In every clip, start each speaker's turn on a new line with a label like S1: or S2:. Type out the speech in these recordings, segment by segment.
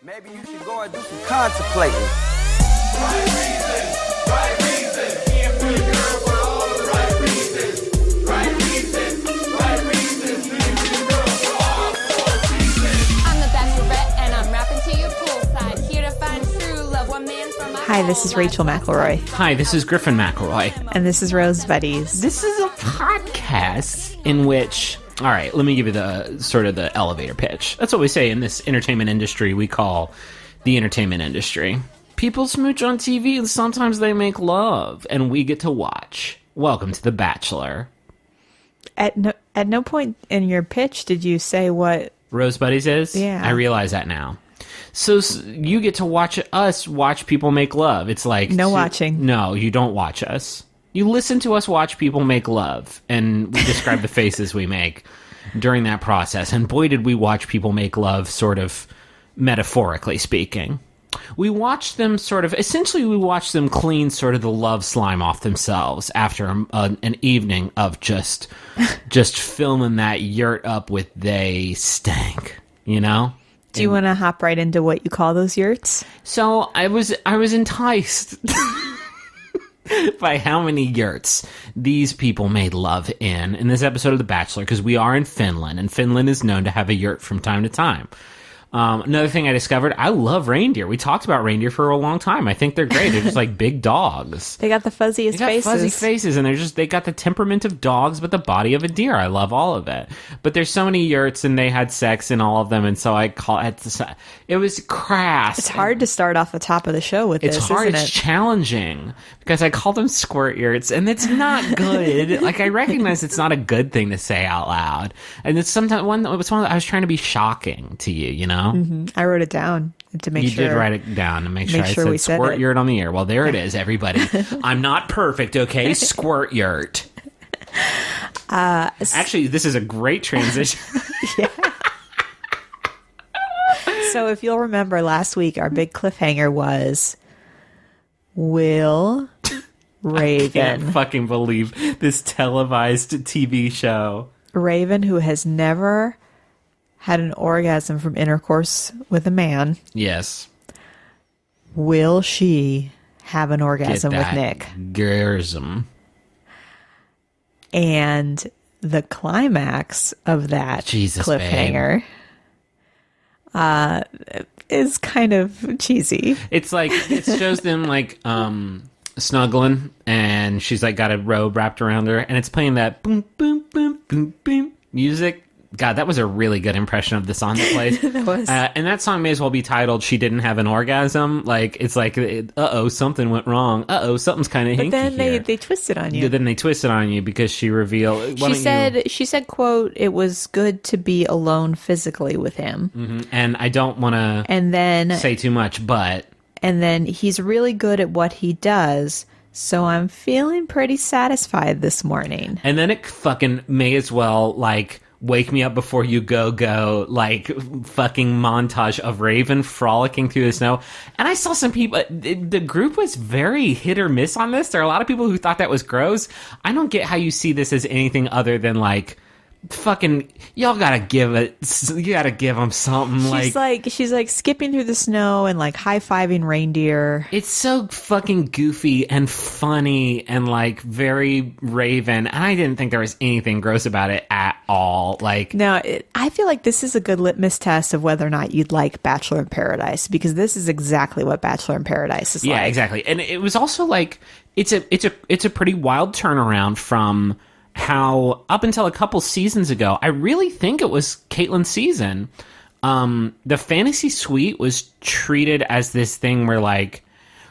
S1: Maybe you should go and do some contemplating.
S2: Right reasons, right reasons. He and pretty girl for all the right reasons. Right reasons, right reasons. He and pretty girl for all 4 seasons.
S3: I'm the Bachelorette and I'm rapping to you poolside. Here to find true love, one man from my
S4: Hi, this is Rachel McElroy.
S5: Hi, this is Griffin McElroy.
S4: And this is Rose Buddies.
S5: This is a podcast in which... All right, let me give you the sort of the elevator pitch. That's what we say in this entertainment industry we call the entertainment industry. People smooch on TV and sometimes they make love, and we get to watch. Welcome to The Bachelor.
S4: At no point in your pitch did you say what
S5: Rose Buddies is?
S4: Yeah.
S5: I realize that now. So you get to watch us watch people make love. It's like...
S4: No watching.
S5: No, you don't watch us. You listen to us watch people make love, and we describe the faces we make during that process. And boy, did we watch people make love, sort of metaphorically speaking. We watch them essentially we watch them clean sort of the love slime off themselves after an evening of just filling that yurt up with they stank, you know?
S4: Do you want to hop right into what you call those yurts?
S5: So I was enticed by how many yurts these people made love in this episode of The Bachelor, because we are in Finland, and Finland is known to have a yurt from time to time. Another thing I discovered, I love reindeer. We talked about reindeer for a long time. I think they're great. They're just like big dogs.
S4: They got the fuzziest faces.
S5: Fuzzy faces, and they got the temperament of dogs, but the body of a deer. I love all of it. But there's so many yurts, and they had sex in all of them, and so it was crass.
S4: It's hard to start off the top of the show with this,
S5: It's hard.
S4: isn't
S5: It's
S4: it?
S5: challenging because I call them squirt yurts, and it's not good. Like, I recognize it's not a good thing to say out loud, and it's sometimes I was trying to be shocking to you, you know.
S4: Mm-hmm. I wrote it down to make sure.
S5: You did write it down to make sure I
S4: we
S5: said
S4: said
S5: squirt
S4: it.
S5: yurt on the air. Well, there it is, everybody. I'm not perfect, okay? Squirt yurt. Actually, this is a great transition.
S4: So if you'll remember last week, our big cliffhanger was Will Raven.
S5: Can't fucking believe this televised TV show.
S4: Raven, who has never had an orgasm from intercourse with a man.
S5: Yes.
S4: Will she have an orgasm with Nick?
S5: Gasm.
S4: And the climax of that cliffhanger is kind of cheesy.
S5: It's like, it shows them like snuggling, and she's like got a robe wrapped around her, and it's playing that boom, boom, boom, boom, boom music. God, that was a really good impression of the song that plays.
S4: That was.
S5: And that song may as well be titled "She Didn't Have an Orgasm." Like, it's like, uh-oh, something went wrong. Uh-oh, something's kind of hinky.
S4: But then
S5: here.
S4: they twisted on you.
S5: Then they twisted on you because she revealed.
S4: She said, quote, "It was good to be alone physically with him."
S5: Mm-hmm. And I don't want to say too much, but.
S4: And then he's really good at what he does. So I'm feeling pretty satisfied this morning.
S5: And then it fucking may as well, like, wake me up before you go, like, fucking montage of Raven frolicking through the snow. And I saw some people, the group was very hit or miss on this. There are a lot of people who thought that was gross. I don't get how you see this as anything other than, like, fucking, y'all gotta give them something.
S4: She's like skipping through the snow and like high-fiving reindeer.
S5: It's so fucking goofy and funny and like very Raven, and I didn't think there was anything gross about it at all. Like,
S4: no, I feel like this is a good litmus test of whether or not you'd like Bachelor in Paradise, because this is exactly what Bachelor in Paradise is like.
S5: Yeah, exactly. And it was also like, it's a pretty wild turnaround from how up until a couple seasons ago, I really think it was Caitlin's season, the fantasy suite was treated as this thing where, like,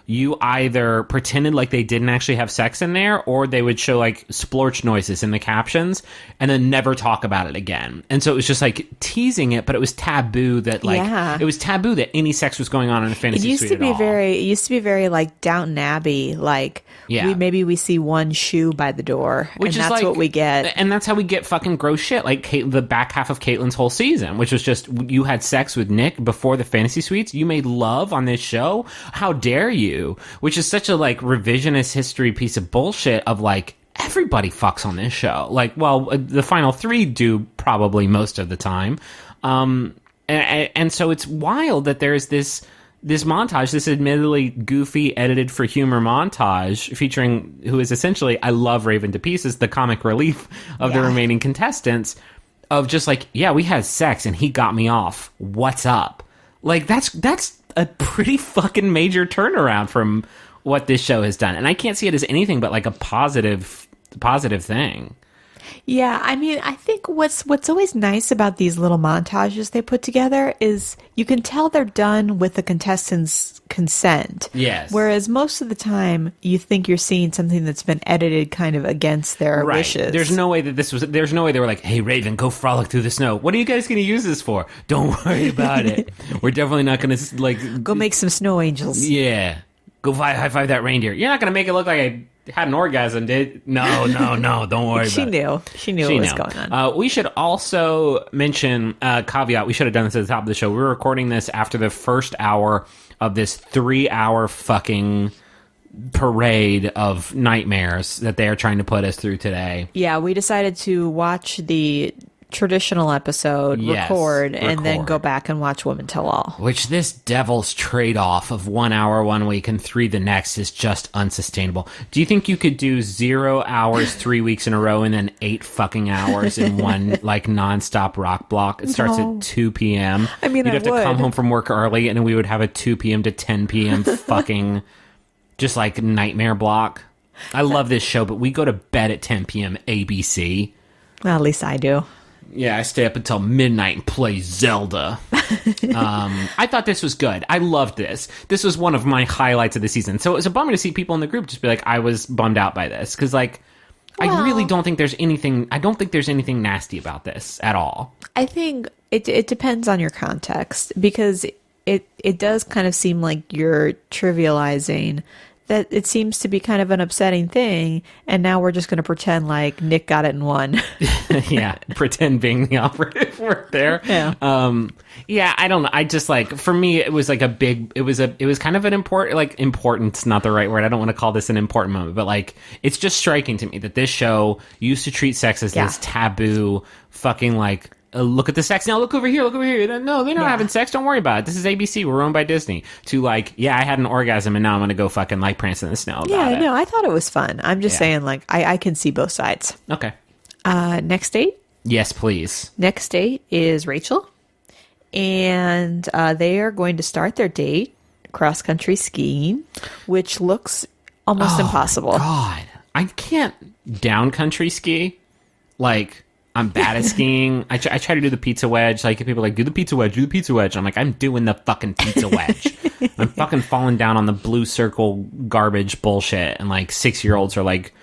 S5: you either pretended like they didn't actually have sex in there, or they would show like splorch noises in the captions and then never talk about it again. And so it was just like teasing it, but it was taboo that it was taboo that any sex was going on in a fantasy suite at all.
S4: It used to be very like Downton Abbey, like we see one shoe by the door, and that's like what we get.
S5: And that's how we get fucking gross shit, like the back half of Caitlin's whole season, which was just, you had sex with Nick before the fantasy suites, you made love on this show, how dare you? Which is such a like revisionist history piece of bullshit of like, everybody fucks on this show. Like, well, the final three do probably most of the time. And so it's wild that there's this montage, this admittedly goofy, edited for humor montage featuring who is essentially, I love Raven to pieces, the comic relief of the remaining contestants, of just like, yeah, we had sex and he got me off. What's up? Like, that's a pretty fucking major turnaround from what this show has done. And I can't see it as anything but like a positive thing.
S4: Yeah, I mean, I think what's always nice about these little montages they put together is you can tell they're done with the contestants' consent.
S5: Yes.
S4: Whereas most of the time, you think you're seeing something that's been edited kind of against their wishes.
S5: There's no way they were like, hey, Raven, go frolic through the snow. What are you guys going to use this for? Don't worry about it. We're definitely not going to, like...
S4: Go make some snow angels.
S5: Yeah. Go high five that reindeer. You're not going to make it look like I had an orgasm, did? No, don't worry about it.
S4: She knew what was going on.
S5: We should also mention, caveat, we should have done this at the top of the show. We're recording this after the first hour of this 3-hour fucking parade of nightmares that they are trying to put us through today.
S4: Yeah, we decided to watch the traditional episode, record, and then go back and watch Women Tell All.
S5: Which this devil's trade-off of 1 hour one week and 3 the next is just unsustainable. Do you think you could do 0 hours 3 weeks in a row and then 8 fucking hours in one like nonstop rock block? It starts at 2 p.m.
S4: I mean,
S5: you'd have to come home from work early, and then we would have a 2 p.m. to 10 p.m. fucking just like nightmare block. I love this show, but we go to bed at 10 p.m. ABC.
S4: Well, at least I do.
S5: Yeah, I stay up until midnight and play Zelda. I thought this was good. I loved this. This was one of my highlights of the season. So it was a bummer to see people in the group just be like, I was bummed out by this. Because, like, I really don't think there's anything... I don't think there's anything nasty about this at all.
S4: I think it depends on your context. Because it does kind of seem like you're trivializing that it seems to be kind of an upsetting thing, and now we're just going to pretend like Nick got it and won.
S5: Yeah, pretend being the operative word there.
S4: Yeah.
S5: Yeah, I don't know. I just like, for me, it was like it was kind of an important's not the right word. I don't want to call this an important moment, but like, it's just striking to me that this show used to treat sex as this taboo fucking like, look at the sex now. Look over here. No, they're not having sex. Don't worry about it. This is ABC. We're owned by Disney. To like, yeah, I had an orgasm and now I'm going to go fucking like prance in the snow about it.
S4: No, I thought it was fun. I'm just saying, like, I can see both sides.
S5: Okay.
S4: Next date?
S5: Yes, please.
S4: Next date is Rachel. And they are going to start their date cross-country skiing, which looks almost impossible.
S5: God. I can't down country ski. Like... I'm bad at skiing. I try to do the pizza wedge. Like, people are like, do the pizza wedge. I'm like, I'm doing the fucking pizza wedge. I'm fucking falling down on the blue circle garbage bullshit. And, like, 6-year-olds are, like,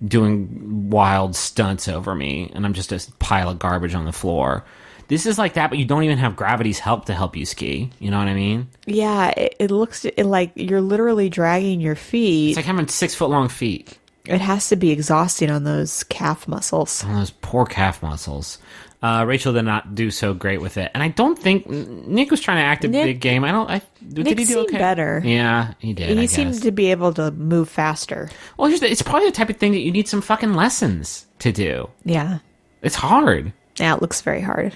S5: doing wild stunts over me. And I'm just a pile of garbage on the floor. This is like that, but you don't even have gravity's help to help you ski. You know what I mean?
S4: Yeah, it looks like you're literally dragging your feet.
S5: It's like having 6-foot-long feet.
S4: It has to be exhausting on those calf muscles.
S5: On those poor calf muscles. Rachel did not do so great with it, and I don't think Nick was trying to act a big game. Did he do
S4: seemed
S5: okay?
S4: Better.
S5: Yeah, he did.
S4: He seemed to be able to move faster.
S5: Well, it's probably the type of thing that you need some fucking lessons to do.
S4: Yeah,
S5: it's hard.
S4: Yeah, it looks very hard.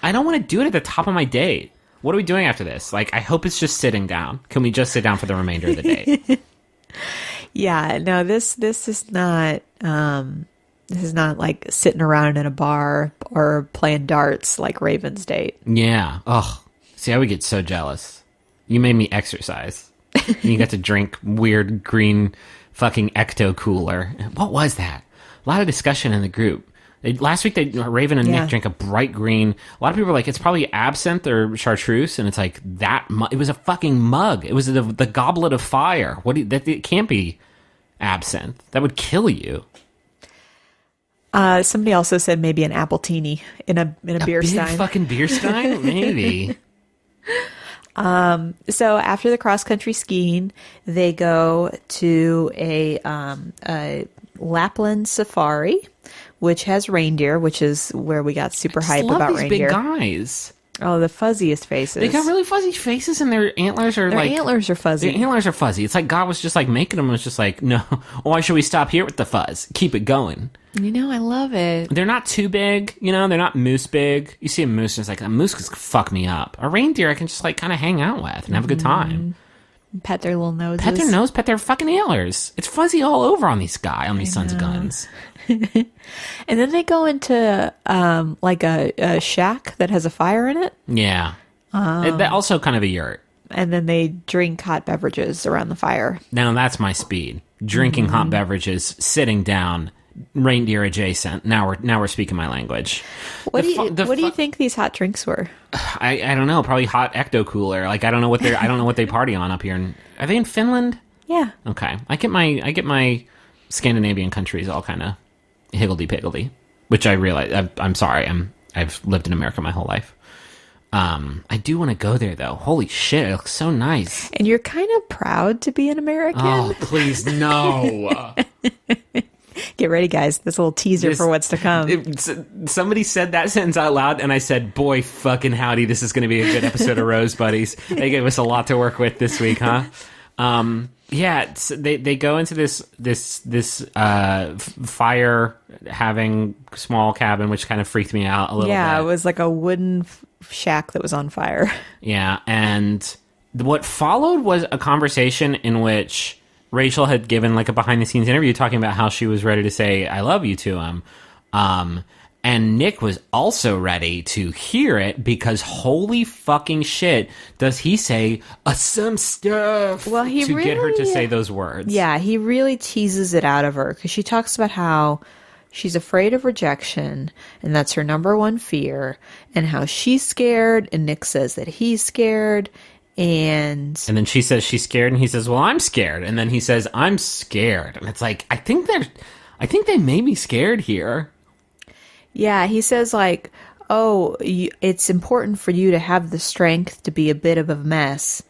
S5: I don't want to do it at the top of my date. What are we doing after this? Like, I hope it's just sitting down. Can we just sit down for the remainder of the date?
S4: Yeah, no, this is not like sitting around in a bar or playing darts like Raven's date.
S5: Yeah. Ugh. See, I would get so jealous. You made me exercise. And you got to drink weird green fucking ecto cooler. What was that? A lot of discussion in the group. Last week, Raven and Nick drank a bright green. A lot of people were like, it's probably absinthe or chartreuse, and it's like that. It was a fucking mug. It was the goblet of fire. It can't be absinthe. That would kill you.
S4: Somebody also said maybe an Appletini in a beer stein.
S5: Fucking beer stein, maybe.
S4: So after the cross country skiing, they go to a Lapland safari, which has reindeer, which is where we got super hype about
S5: these
S4: reindeer.
S5: Big guys.
S4: Oh, the fuzziest faces.
S5: They got really fuzzy faces, and their antlers are
S4: Their
S5: like...
S4: antlers are fuzzy.
S5: Their antlers are fuzzy. It's like God was just like making them. It was just like, no, why should we stop here with the fuzz? Keep it going.
S4: You know, I love it.
S5: They're not too big, you know. They're not moose big. You see a moose, and it's like, a moose could fuck me up. A reindeer, I can just like kind of hang out with and have a good time.
S4: Pet their little noses.
S5: Pet their nose, pet their fucking antlers. It's fuzzy all over on these sons of guns.
S4: And then they go into like a shack that has a fire in it.
S5: Yeah. That also kind of a yurt.
S4: And then they drink hot beverages around the fire.
S5: Now that's my speed. Drinking hot beverages, sitting down, reindeer adjacent. Now we're speaking my language.
S4: What do you think these hot drinks were?
S5: I don't know. Probably hot ecto cooler. Like I don't know what they party on up here. Are they in Finland?
S4: Yeah.
S5: Okay. I get my Scandinavian countries all kind of higgledy piggledy, which I realize. I'm sorry. I've lived in America my whole life. I do want to go there though. Holy shit, it looks so nice.
S4: And you're kind of proud to be an American.
S5: Oh, please no.
S4: Get ready, guys. This little teaser for what's to come.
S5: Somebody said that sentence out loud, and I said, boy, fucking howdy, this is going to be a good episode of Rose Buddies. They gave us a lot to work with this week, huh? Yeah, they go into this fire having small cabin, which kind of freaked me out a little bit.
S4: Yeah, it was like a wooden shack that was on fire.
S5: Yeah, and what followed was a conversation in which Rachel had given like a behind-the-scenes interview talking about how she was ready to say "I love you" to him. And Nick was also ready to hear it because holy fucking shit, does he say some stuff
S4: Well, he
S5: to get her to
S4: really-
S5: say those words.
S4: Yeah, he really teases it out of her because she talks about how she's afraid of rejection and that's her number one fear, and how she's scared, and Nick says that he's scared, and
S5: then she says she's scared, and he says, well, I'm scared. And then he says, I'm scared. And it's like, I think they may be scared here.
S4: yeah, he says like, oh, it's important for you to have the strength to be a bit of a mess.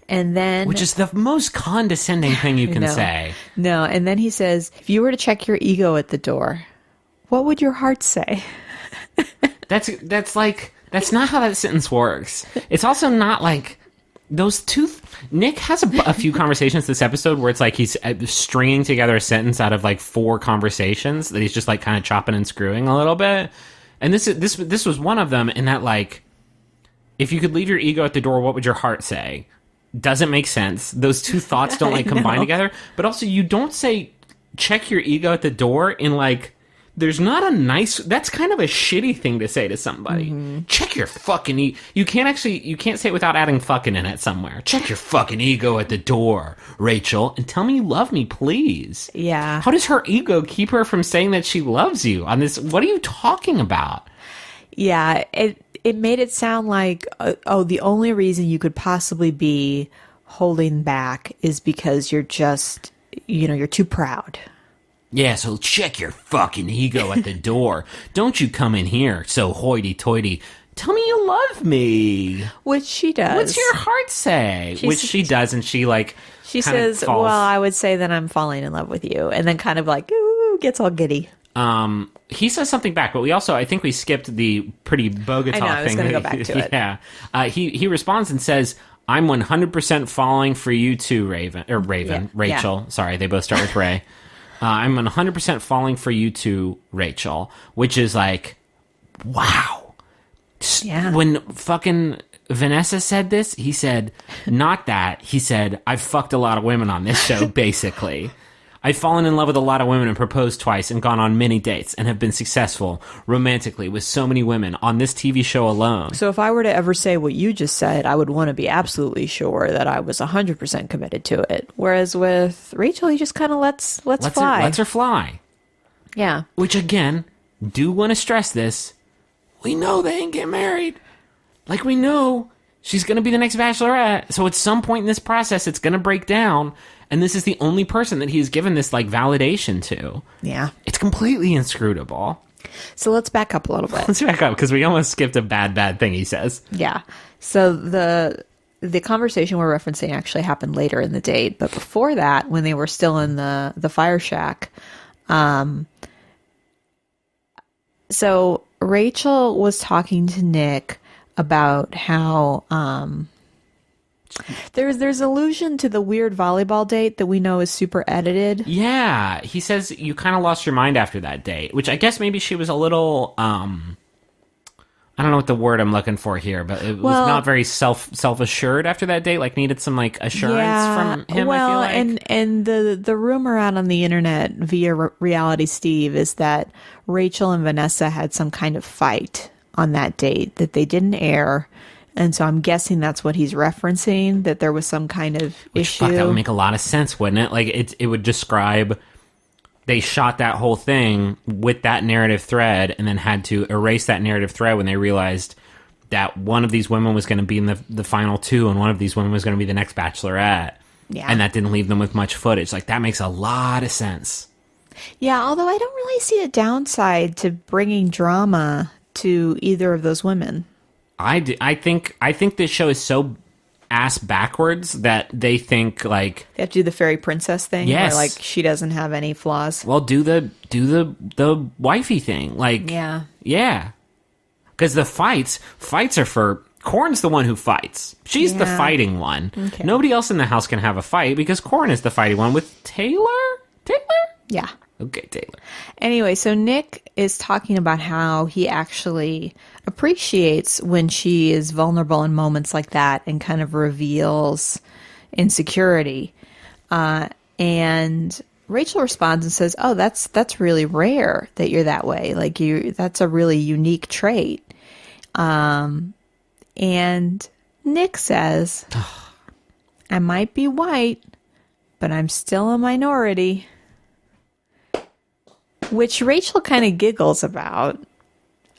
S4: And then...
S5: Which is the most condescending thing you can
S4: No.
S5: say.
S4: No, and then he says, if you were to check your ego at the door, what would your heart say?
S5: That's not how that sentence works. It's also not like those two... Nick has a few conversations this episode where it's like he's stringing together a sentence out of like 4 conversations that he's just like kind of chopping and screwing a little bit. And this was one of them in that like, if you could leave your ego at the door, what would your heart say? Doesn't make sense. Those two thoughts don't like combine together. But also you don't say check your ego at the door in like, there's not a nice... That's kind of a shitty thing to say to somebody. Mm-hmm. Check your fucking... You can't say it without adding fucking in it somewhere. Check your fucking ego at the door, Rachel, and tell me you love me, please.
S4: Yeah.
S5: How does her ego keep her from saying that she loves you on this? What are you talking about?
S4: Yeah, it made it sound like, the only reason you could possibly be holding back is because you're just, you're too proud.
S5: Yeah, so check your fucking ego at the door. Don't you come in here so hoity-toity. Tell me you love me.
S4: Which she does.
S5: What's your heart say? Which she does, and she like...
S4: She says,
S5: falls.
S4: well, I would say that I'm falling in love with you. And then kind of like, ooh, gets all giddy.
S5: He says something back, but I think we skipped the pretty Bogota thing.
S4: I know, I was going to go back to it.
S5: Yeah. He responds and says, I'm 100% falling for you too, Rachel.
S4: Yeah.
S5: Sorry, they both start with Ray. I'm 100% falling for you too, Rachel, which is like, wow.
S4: Yeah.
S5: When fucking Vanessa said this, he said, not that. He said, I've fucked a lot of women on this show, basically. I've fallen in love with a lot of women and proposed twice and gone on many dates and have been successful romantically with so many women on this TV show alone.
S4: So if I were to ever say what you just said, I would want to be absolutely sure that I was 100% committed to it. Whereas with Rachel, he just kind of lets fly.
S5: Lets her fly.
S4: Yeah.
S5: Which, again, do want to stress this. We know they ain't get married. Like, we know she's going to be the next Bachelorette. So at some point in this process, it's going to break down. And this is the only person that he's given this, like, validation to.
S4: Yeah.
S5: It's completely inscrutable.
S4: So let's back up a little bit.
S5: Let's back up, because we almost skipped a bad thing he says.
S4: Yeah. So the conversation we're referencing actually happened later in the date. But before that, when they were still in the fire shack, so Rachel was talking to Nick about how there's allusion to the weird volleyball date that we know is super edited.
S5: Yeah, he says you kind of lost your mind after that date, which I guess maybe she was a little I don't know what the word I'm looking for here, but it was not very self-assured after that date, like needed some like assurance from him,
S4: Well,
S5: I feel like.
S4: and the rumor out on the internet via Reality Steve is that Rachel and Vanessa had some kind of fight on that date that they didn't air. And so I'm guessing that's what he's referencing, that there was some kind of issue.
S5: Fuck, that would make a lot of sense, wouldn't it? Like it would describe they shot that whole thing with that narrative thread and then had to erase that narrative thread when they realized that one of these women was going to be in the final two and one of these women was going to be the next Bachelorette.
S4: Yeah.
S5: And that didn't leave them with much footage. Like, that makes a lot of sense.
S4: Yeah, although I don't really see a downside to bringing drama to either of those women.
S5: I think this show is so ass backwards that they think like
S4: They have to do the fairy princess thing,
S5: Yes.
S4: where like she doesn't have any flaws.
S5: well do the wifey thing, like yeah, because the fights are for Corn's the one who fights. She's the fighting one.
S4: Okay.
S5: Nobody else in the house can have a fight because Corn is the fighting one with Taylor.
S4: Yeah.
S5: Okay, Taylor.
S4: Anyway, so Nick is talking about how he actually appreciates when she is vulnerable in moments like that and kind of reveals insecurity. And Rachel responds and says, "Oh, that's really rare that you're that way. Like that's a really unique trait." And Nick says, "I might be white, but I'm still a minority." Which Rachel kind of giggles about.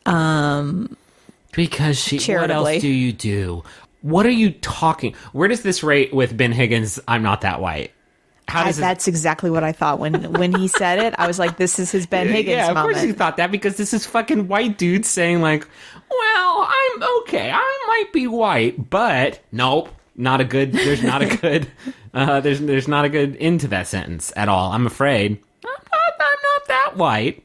S5: Because what
S4: Charitably.
S5: else do you do? What are you talking? Where does this rate with Ben Higgins? I'm not that white. How does
S4: That's exactly what I thought when he said it. I was like, "This is his Ben Higgins
S5: yeah, of
S4: moment."
S5: course you thought that because this is fucking white dude saying like, "Well, I'm okay. I might be white, but nope, not a good. There's not a good. There's not a good end to that sentence at all. I'm afraid I'm not that white.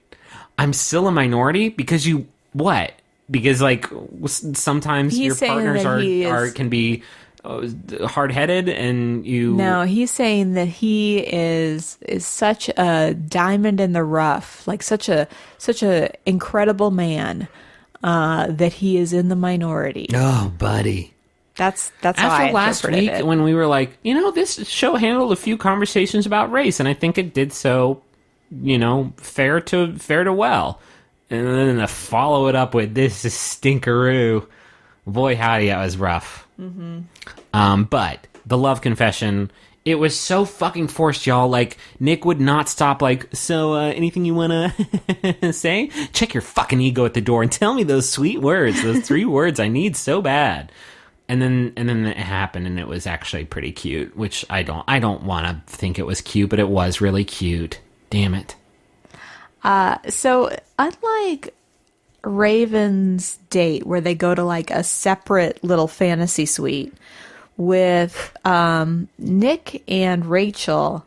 S5: I'm still a minority because you what? Because like sometimes
S4: He's
S5: your
S4: saying
S5: partners
S4: that he is-
S5: can be hard-headed and you
S4: No, he's saying that he is such a diamond in the rough, like such a incredible man, that he is in the minority.
S5: Oh, buddy.
S4: That's how I
S5: After last
S4: interpreted
S5: week
S4: it.
S5: when we were like, this show handled a few conversations about race, and I think it did so, fair to well. And then to follow it up with this is stinkeroo. Boy, howdy, that was rough. Mm-hmm. But the love confession, it was so fucking forced, y'all. Like, Nick would not stop, like, so, anything you wanna say? Check your fucking ego at the door and tell me those sweet words, those 3 words I need so bad. And then it happened, and it was actually pretty cute, which I don't want to think it was cute, but it was really cute. Damn it.
S4: So unlike Raven's date, where they go to like a separate little fantasy suite, with Nick and Rachel,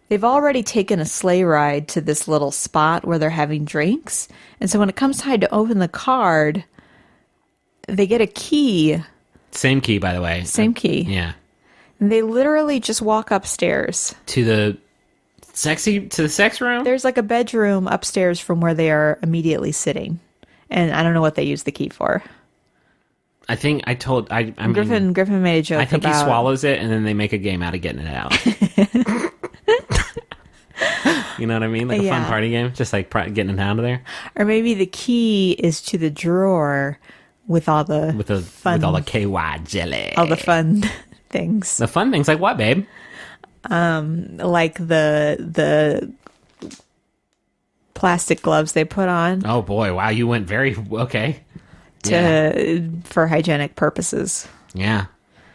S4: they've already taken a sleigh ride to this little spot where they're having drinks. And so when it comes time to open the card, they get a key.
S5: Same key, by the way.
S4: Same key.
S5: Yeah.
S4: And they literally just walk upstairs.
S5: To the sex room?
S4: There's like a bedroom upstairs from where they are immediately sitting. And I don't know what they use the key for.
S5: I think I mean,
S4: Griffin made a joke.
S5: I think
S4: about,
S5: he swallows it and then they make a game out of getting it out. You know what I mean? Like a fun
S4: Yeah.
S5: party game, just like getting it out of there
S4: Or maybe the key is to the drawer with all the
S5: with all the KY jelly.
S4: all the fun things,
S5: The fun things like what, babe?
S4: like the plastic gloves they put on
S5: Oh boy, wow, you went very okay.
S4: for hygienic purposes.
S5: Yeah.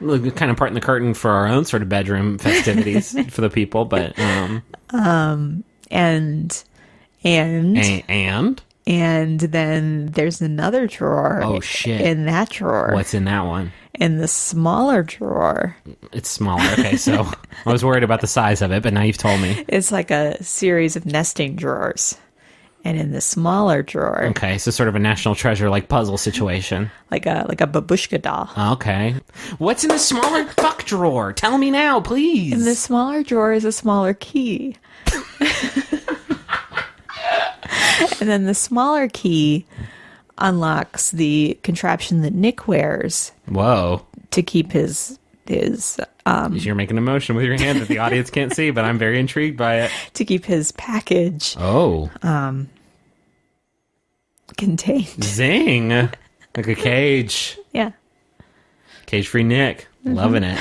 S5: Look, kind of parting the curtain for our own sort of bedroom festivities for the people, but
S4: And then there's another drawer.
S5: Oh, shit.
S4: In that drawer.
S5: what's in that one?
S4: In the smaller drawer,
S5: It's smaller. Okay, so I was worried about the size of it, but now you've told me.
S4: it's like a series of nesting drawers. And in the smaller drawer,
S5: Okay, so sort of a national treasure like puzzle situation.
S4: like a babushka doll.
S5: Okay. What's in the smaller fuck drawer? Tell me now, please.
S4: In the smaller drawer is a smaller key. And then the smaller key unlocks the contraption that Nick wears
S5: Whoa.
S4: to keep his
S5: You're making a motion with your hand that the audience can't see, but I'm very intrigued by it.
S4: to keep his package
S5: Oh.
S4: contained.
S5: Zing. Like a cage.
S4: Yeah.
S5: Cage-free Nick. Loving it.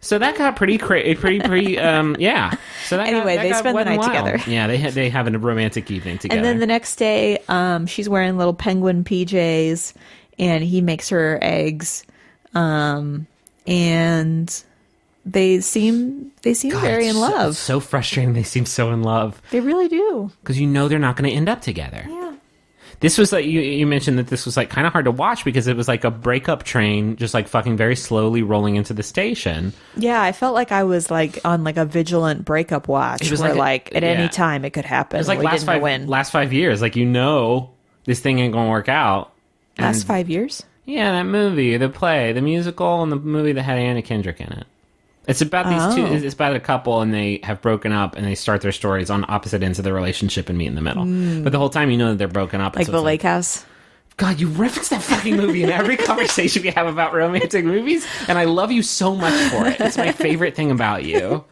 S5: So that got pretty, yeah. So that
S4: Anyway,
S5: got,
S4: they spend the
S5: wet and
S4: night
S5: wild.
S4: together.
S5: Yeah, they have a romantic evening together.
S4: And then the next day, she's wearing little penguin PJs, and he makes her eggs, and they seem
S5: God,
S4: very in love.
S5: It's so frustrating. They seem so in love
S4: They really do.
S5: because you know they're not going to end up together.
S4: Yeah.
S5: This was like you mentioned that this was like kind of hard to watch because it was like a breakup train, just like fucking very slowly rolling into the station.
S4: Yeah, I felt like I was like on like a vigilant breakup watch.
S5: It was
S4: where
S5: like
S4: at any
S5: yeah.
S4: time it could happen.
S5: It was like
S4: We didn't know when.
S5: last 5 years. Like this thing ain't gonna work out.
S4: Last 5 years.
S5: Yeah, that movie, the play, the musical, and the movie that had Anna Kendrick in it. It's about these two. It's about a couple, and they have broken up, and they start their stories on opposite ends of the relationship and meet in the middle. But the whole time, you know that they're broken up.
S4: Like
S5: so
S4: the
S5: it's
S4: Lake House.
S5: God, you reference that fucking movie in every conversation we have about romantic movies, and I love you so much for it. It's my favorite thing about you.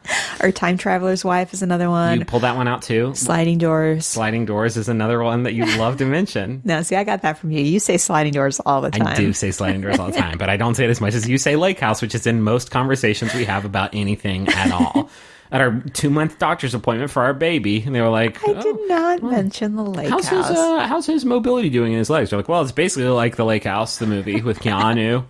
S4: Or Time Traveler's Wife is another one.
S5: You pull that one out too.
S4: Sliding Doors.
S5: Sliding Doors is another one that you love to mention.
S4: No, see, I got that from you. You say Sliding Doors all the time.
S5: I do say Sliding Doors all the time, but I don't say it as much as you say Lake House, which is in most conversations we have about anything at all. At our 2-month doctor's appointment for our baby, and they were like,
S4: I did not mention the Lake
S5: how's
S4: House.
S5: how's his mobility doing in his legs? They're like, well, it's basically like the Lake House, the movie with Keanu.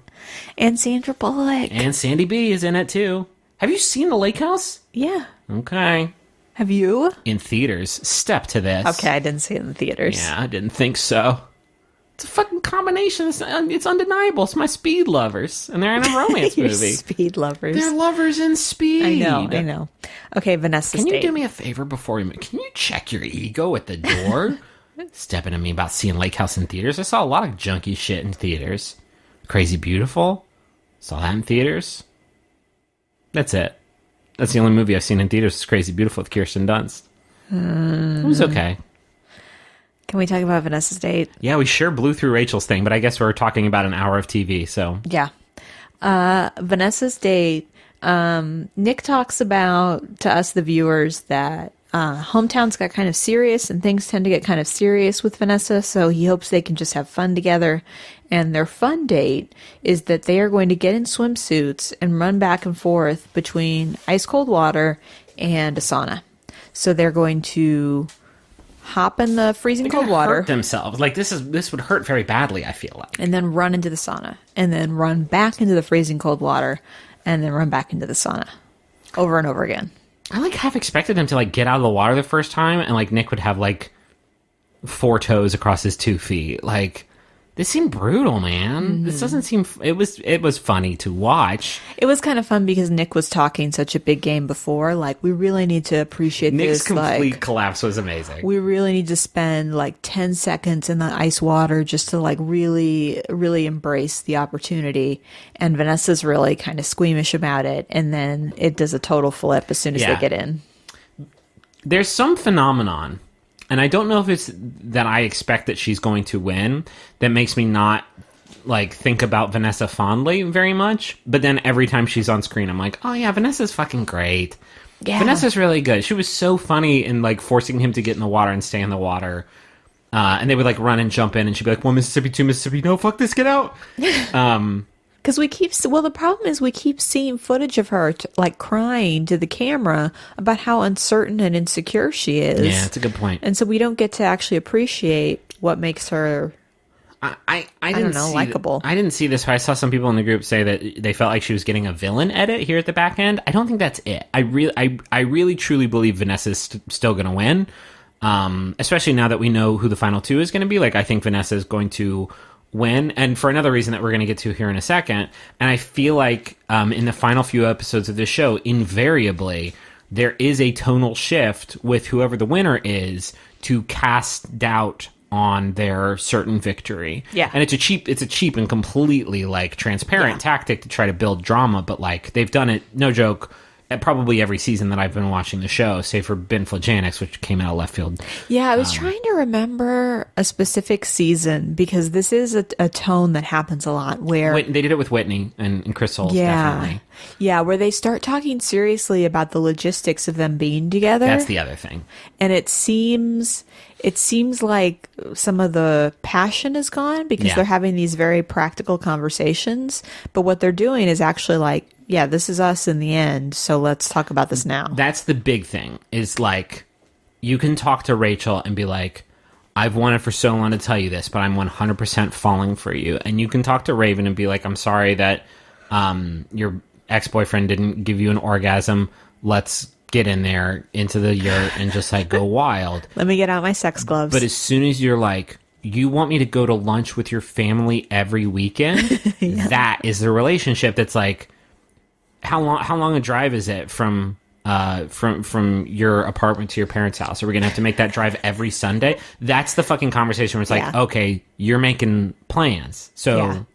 S4: And Sandra Bullock.
S5: And Sandy B is in it too. Have you seen the Lake House?
S4: Yeah.
S5: Okay.
S4: Have you?
S5: In theaters. Step to this.
S4: Okay, I didn't see it in the theaters.
S5: Yeah, I didn't think so. It's a fucking combination. It's undeniable. It's my speed lovers, and they're in a romance
S4: Your
S5: movie.
S4: Speed lovers.
S5: They're lovers in Speed.
S4: I know. Okay, Vanessa's
S5: Can you
S4: date.
S5: do me a favor before you? Can you check your ego at the door? Stepping at me about seeing Lake House in theaters. I saw a lot of junky shit in theaters. Crazy Beautiful. Saw that in theaters. That's it. That's the only movie I've seen in theaters. Is Crazy Beautiful with Kirsten Dunst. It was okay.
S4: Can we talk about Vanessa's date?
S5: Yeah, we sure blew through Rachel's thing, but I guess we're talking about an hour of TV, so.
S4: Yeah. Vanessa's date. Nick talks about to us, the viewers, that hometowns got kind of serious and things tend to get kind of serious with Vanessa. So he hopes they can just have fun together. And their fun date is that they are going to get in swimsuits and run back and forth between ice cold water and a sauna. So they're going to hop in the freezing cold water
S5: Hurt themselves. Like, this would hurt very badly, I feel like.
S4: and then run into the sauna and then run back into the freezing cold water and then run back into the sauna over and over again.
S5: I, like, half expected him to, like, get out of the water the first time, and, like, Nick would have, like, 4 toes across his 2 feet. Like, this seemed brutal, man. This doesn't seem... It was funny to watch.
S4: It was kind of fun because Nick was talking such a big game before. Like, we really need to appreciate
S5: Nick's
S4: this.
S5: complete
S4: Like,
S5: collapse was amazing.
S4: we really need to spend like 10 seconds in the ice water just to like really, really embrace the opportunity. And Vanessa's really kind of squeamish about it. And then it does a total flip as soon as
S5: Yeah.
S4: they get in.
S5: There's some phenomenon, and I don't know if it's that I expect that she's going to win, that makes me not, like, think about Vanessa fondly very much. But then every time she's on screen, I'm like, oh yeah, Vanessa's fucking great.
S4: Yeah.
S5: Vanessa's really good. She was so funny in, like, forcing him to get in the water and stay in the water. And they would, like, run and jump in, and she'd be like, 1 Mississippi, 2 Mississippi, no, fuck this, get out.
S4: Because the problem is we keep seeing footage of her like crying to the camera about how uncertain and insecure she is.
S5: Yeah, that's a good point.
S4: And so we don't get to actually appreciate what makes her.
S5: I
S4: don't
S5: didn't
S4: know,
S5: see
S4: likable.
S5: I didn't see this, but I saw some people in the group say that they felt like she was getting a villain edit here at the back end. I don't think that's it. I really truly believe Vanessa's still going to win, especially now that we know who the final 2 is going to be. Like, I think Vanessa is going to win, and for another reason that we're going to get to here in a second. And I feel like in the final few episodes of this show, invariably, there is a tonal shift with whoever the winner is to cast doubt on their certain victory.
S4: Yeah.
S5: And it's a cheap and completely like transparent tactic to try to build drama, but like they've done it, no joke, at probably every season that I've been watching the show, save for Ben Flajanix, which came out of left field.
S4: Yeah, I was trying to remember a specific season because this is a tone that happens a lot where...
S5: They did it with Whitney and Chris Soules, definitely.
S4: Yeah, where they start talking seriously about the logistics of them being together.
S5: That's the other thing.
S4: And it seems like some of the passion is gone because they're having these very practical conversations. But what they're doing is actually like, yeah, this is us in the end, so let's talk about this now.
S5: That's the big thing, is like, you can talk to Rachel and be like, I've wanted for so long to tell you this, but I'm 100% falling for you. And you can talk to Raven and be like, I'm sorry that your ex-boyfriend didn't give you an orgasm. Let's get in there into the yurt and just like go wild.
S4: Let me get out my sex gloves.
S5: But as soon as you're like, you want me to go to lunch with your family every weekend, that is the relationship that's like, how long a drive is it from your apartment to your parents' house? Are we gonna have to make that drive every Sunday? That's the fucking conversation where it's like, okay, you're making plans. So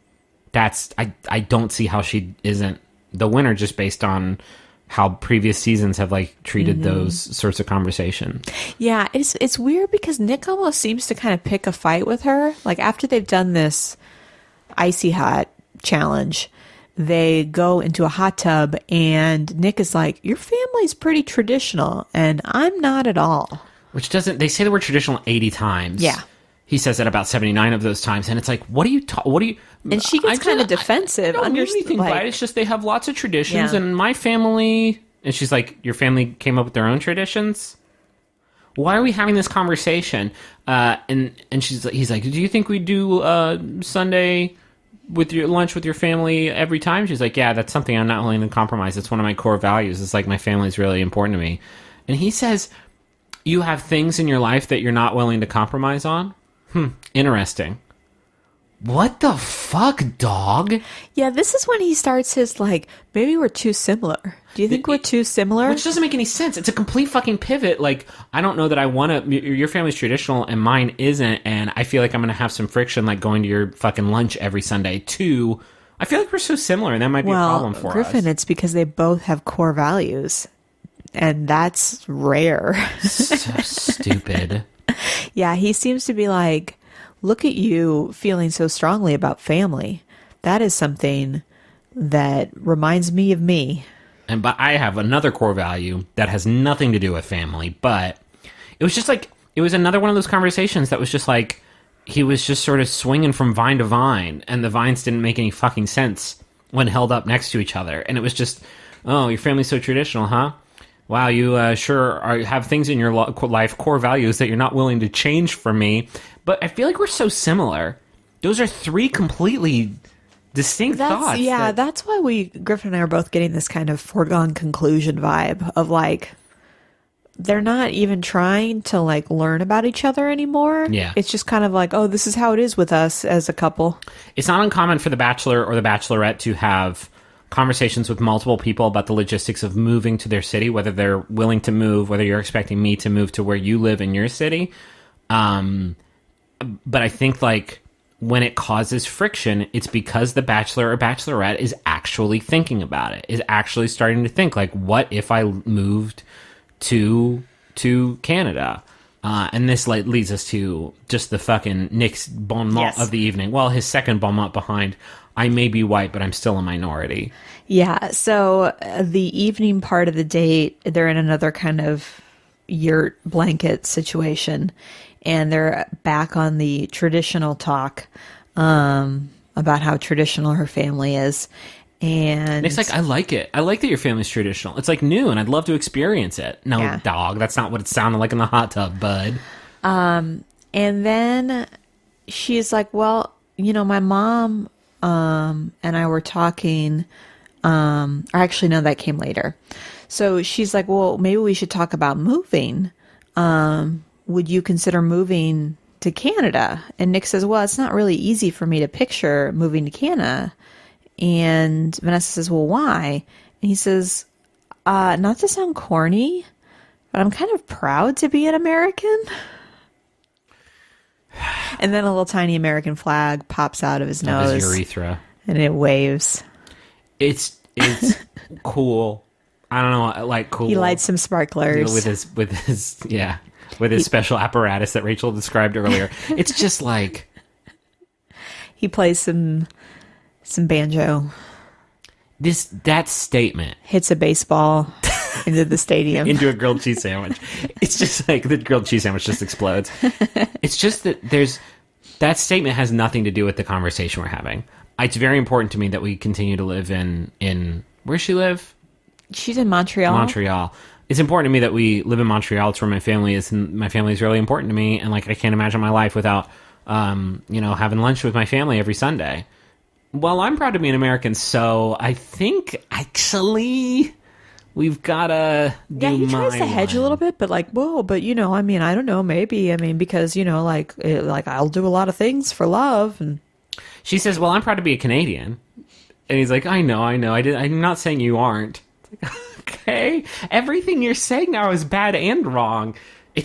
S5: that's I don't see how she isn't the winner just based on how previous seasons have like treated those sorts of conversations.
S4: Yeah, it's weird because Nick almost seems to kind of pick a fight with her. Like after they've done this icy hot challenge, they go into a hot tub and Nick is like, your family's pretty traditional and I'm not at all.
S5: Which doesn't, they say the word traditional 80 times.
S4: Yeah.
S5: He says it about 79 of those times. And it's like, what do you,
S4: and she gets kind of defensive.
S5: I don't mean anything by it. It's just they have lots of traditions and my family, and she's like, your family came up with their own traditions? Why are we having this conversation? And he's like, do you think we do Sunday with your lunch with your family every time? She's like, yeah, that's something I'm not willing to compromise. It's one of my core values. It's like my family's really important to me. And he says, you have things in your life that you're not willing to compromise on? Interesting. What the fuck, dog?
S4: Yeah, this is when he starts his like, maybe we're too similar. Do you think we're too similar?
S5: Which doesn't make any sense. It's a complete fucking pivot. Like, I don't know that I want to... Your family's traditional and mine isn't, and I feel like I'm going to have some friction, like going to your fucking lunch every Sunday, too. I feel like we're so similar, and that might be a problem for
S4: Griffin,
S5: us.
S4: it's because they both have core values, and that's rare.
S5: So stupid.
S4: Yeah, he seems to be like, look at you feeling so strongly about family. That is something that reminds me of me.
S5: But I have another core value that has nothing to do with family, but it was just like, it was another one of those conversations that was just like, he was just sort of swinging from vine to vine, and the vines didn't make any fucking sense when held up next to each other. And it was just, oh, your family's so traditional, huh? Wow, you have things in your life, core values, that you're not willing to change for me. But I feel like we're so similar. Those are three completely distinct thoughts.
S4: Yeah, that's why Griffin and I are both getting this kind of foregone conclusion vibe of like, they're not even trying to like learn about each other anymore.
S5: Yeah.
S4: It's just kind of like, oh, this is how it is with us as a couple.
S5: It's not uncommon for the Bachelor or the Bachelorette to have conversations with multiple people about the logistics of moving to their city, whether they're willing to move, whether you're expecting me to move to where you live in your city. But I think like when it causes friction, it's because the Bachelor or Bachelorette is actually thinking about it, is actually starting to think like, what if I moved to Canada? And this like leads us to just the fucking Nick's bon mot of the evening. Well, his second bon mot behind, I may be white, but I'm still a minority. Yeah.
S4: So the evening part of the date, they're in another kind of yurt blanket situation, and they're back on the traditional talk about how traditional her family is. And
S5: Nick's like, I like it. I like that your family's traditional. It's like new, and I'd love to experience it. No, dog, that's not what it sounded like in the hot tub, bud.
S4: And then she's like, well, you know, my mom and I were talking, or actually, no, that came later. So she's like, well, maybe we should talk about moving. Would you consider moving to Canada? And Nick says, well, it's not really easy for me to picture moving to Canada. And Vanessa says, well, why? And he says, Not to sound corny, but I'm kind of proud to be an American. And then a little tiny American flag pops out of his
S5: Of
S4: nose.
S5: his urethra.
S4: And it waves.
S5: It's cool. I don't know, like cool.
S4: He lights some sparklers.
S5: with his special apparatus that Rachel described earlier. It's just like
S4: He plays some banjo.
S5: that statement
S4: Hits a baseball into the stadium.
S5: into a grilled cheese sandwich. It's just like the grilled cheese sandwich just explodes. It's just that that statement has nothing to do with the conversation we're having. It's very important to me that we continue to live in where does she live?
S4: She's in Montreal.
S5: Montreal. It's important to me that we live in Montreal. It's where my family is, and my family is really important to me. And like, I can't imagine my life without, having lunch with my family every Sunday. Well, I'm proud to be an American, so I think actually we've gotta do
S4: Yeah, he tries
S5: my
S4: to hedge a
S5: one.
S4: little bit, but like, whoa, but I don't know, maybe. I mean, because like I'll do a lot of things for love, and
S5: She says, "Well, I'm proud to be a Canadian," and he's like, "I know. I'm not saying you aren't." It's like, okay, everything you're saying now is bad and wrong. They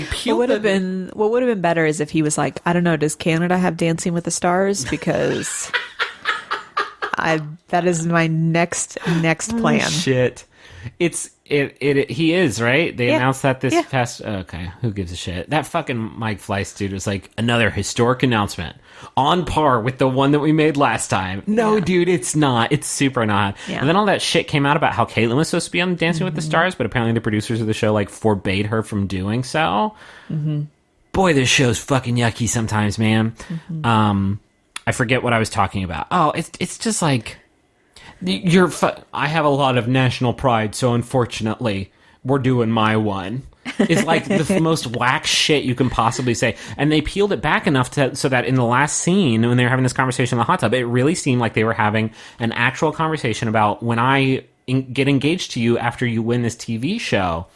S5: peeled
S4: what would have been better is if he was like, I don't know, does Canada have Dancing with the Stars? Because that is my next plan.
S5: Shit. He is, right? They
S4: Yeah.
S5: announced that this
S4: Yeah.
S5: past... Okay, who gives a shit? That fucking Mike Fleiss dude was like, another historic announcement. On par with the one that we made last time. No, dude, it's not. It's super not.
S4: Yeah.
S5: And then all that shit came out about how Caitlyn was supposed to be on Dancing with the Stars, but apparently the producers of the show, like, forbade her from doing so. Boy, this show's fucking yucky sometimes, man. I forget what I was talking about. Oh, it's just like... I have a lot of national pride, so unfortunately, we're doing my one. It's like the most whack shit you can possibly say. And they peeled it back enough so that in the last scene, when they were having this conversation in the hot tub, it really seemed like they were having an actual conversation about, when I get engaged to you after you win this TV show,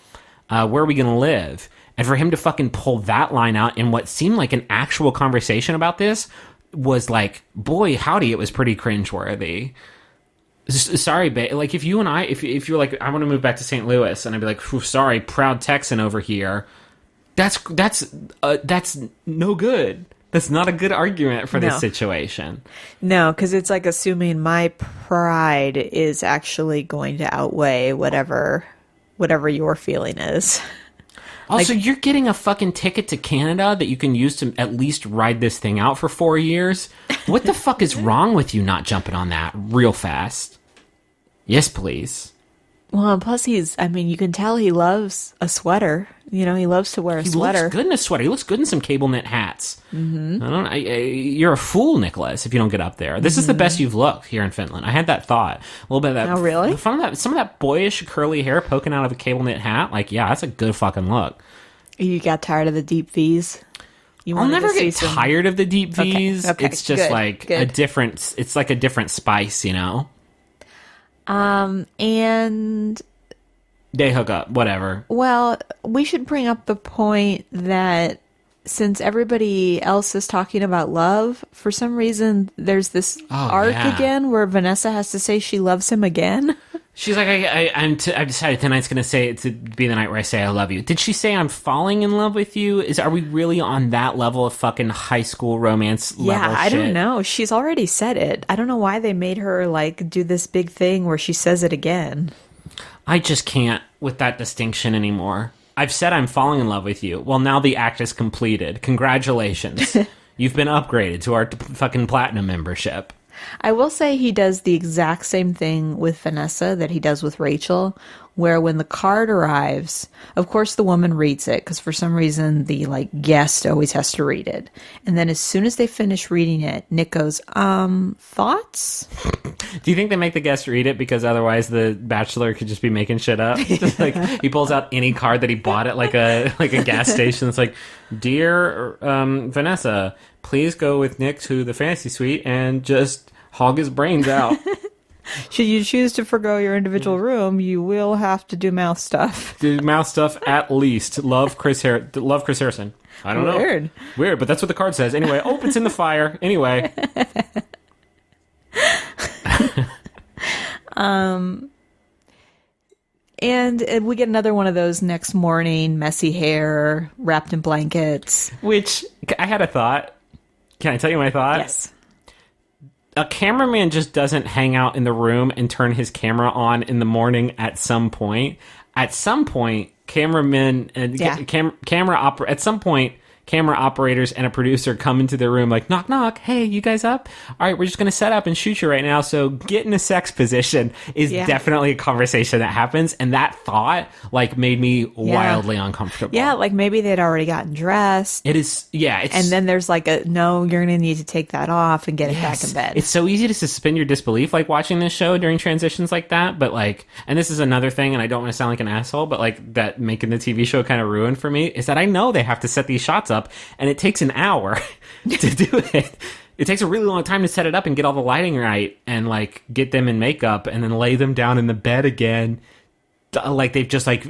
S5: where are we going to live? And for him to fucking pull that line out in what seemed like an actual conversation about this was like, boy, howdy, it was pretty cringeworthy. Sorry, babe. Like, if you and I, if you're like, I want to move back to St. Louis, and I'd be like, sorry, proud Texan over here. That's no good. That's not a good argument for this
S4: No.
S5: situation.
S4: No, because it's like assuming my pride is actually going to outweigh whatever your feeling is.
S5: Also, you're getting a fucking ticket to Canada that you can use to at least ride this thing out for 4 years. What the fuck is wrong with you not jumping on that real fast? Yes, please.
S4: Well, and plus you can tell he loves a sweater. He loves to wear a
S5: He
S4: sweater.
S5: looks good in a sweater. He looks good in some cable knit hats. Mm-hmm. You're a fool, Nicholas, if you don't get up there. This is the best you've looked here in Finland. I had that thought. A little bit of that.
S4: Oh, really?
S5: Some of that boyish curly hair poking out of a cable knit hat. Like, yeah, that's a good fucking look.
S4: You got tired of the deep V's?
S5: I'll never get tired of the deep V's.
S4: Okay,
S5: it's just
S4: good,
S5: like
S4: good.
S5: a different. It's like a different spice,
S4: And
S5: They hook up, whatever.
S4: well, we should bring up the point that since everybody else is talking about love, for some reason there's this arc
S5: yeah.
S4: again where Vanessa has to say she loves him again.
S5: She's like, I've decided tonight's going to be the night where I say I love you. Did she say I'm falling in love with you? Are we really on that level of fucking high school romance level
S4: Yeah, I
S5: shit?
S4: don't know. She's already said it. I don't know why they made her like do this big thing where she says it again.
S5: I just can't with that distinction anymore. I've said I'm falling in love with you. Well, now the act is completed. Congratulations. You've been upgraded to our fucking platinum membership.
S4: I will say he does the exact same thing with Vanessa that he does with Rachel, where when the card arrives, of course the woman reads it because for some reason the guest always has to read it. And then as soon as they finish reading it, Nick goes, thoughts?
S5: Do you think they make the guest read it because otherwise the Bachelor could just be making shit up? Just like he pulls out any card that he bought at like a gas station. It's like, dear Vanessa, please go with Nick to the fantasy suite and just hog his brains out.
S4: Should you choose to forgo your individual room, you will have to do mouth stuff.
S5: Do mouth stuff at least. Love Chris Harrison. I don't know. Weird, but that's what the card says. Anyway, it's in the fire. Anyway.
S4: And we get another one of those next morning, messy hair, wrapped in blankets.
S5: Which, I had a thought. Can I tell you my thought?
S4: Yes.
S5: A cameraman just doesn't hang out in the room and turn his camera on in the morning at some point. At some point, cameramen and at some point, camera operators and a producer come into the room like, knock, knock. Hey, you guys up? All right, we're just going to set up and shoot you right now. So get in a sex position is definitely a conversation that happens. And that thought like made me wildly uncomfortable.
S4: Yeah, like maybe they'd already gotten dressed.
S5: It is, it's,
S4: and then there's like no, you're going to need to take that off and get it back in bed.
S5: It's so easy to suspend your disbelief like watching this show during transitions like that. But like, and this is another thing, and I don't want to sound like an asshole, but like that making the TV show kind of ruined for me is that I know they have to set these shots up. And it takes an hour to do it. It takes a really long time to set it up and get all the lighting right and like get them in makeup and then lay them down in the bed again. Like they've just like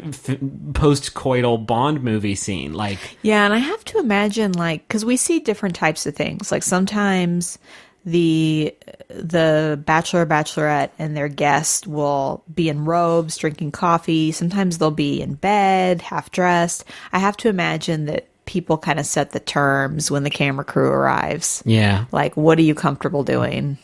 S5: post-coital Bond movie scene. Like,
S4: yeah, and I have to imagine like, because we see different types of things. Like sometimes the Bachelor or Bachelorette and their guest will be in robes drinking coffee. Sometimes they'll be in bed, half dressed. I have to imagine that people kind of set the terms when the camera crew arrives.
S5: Yeah.
S4: Like, what are you comfortable doing?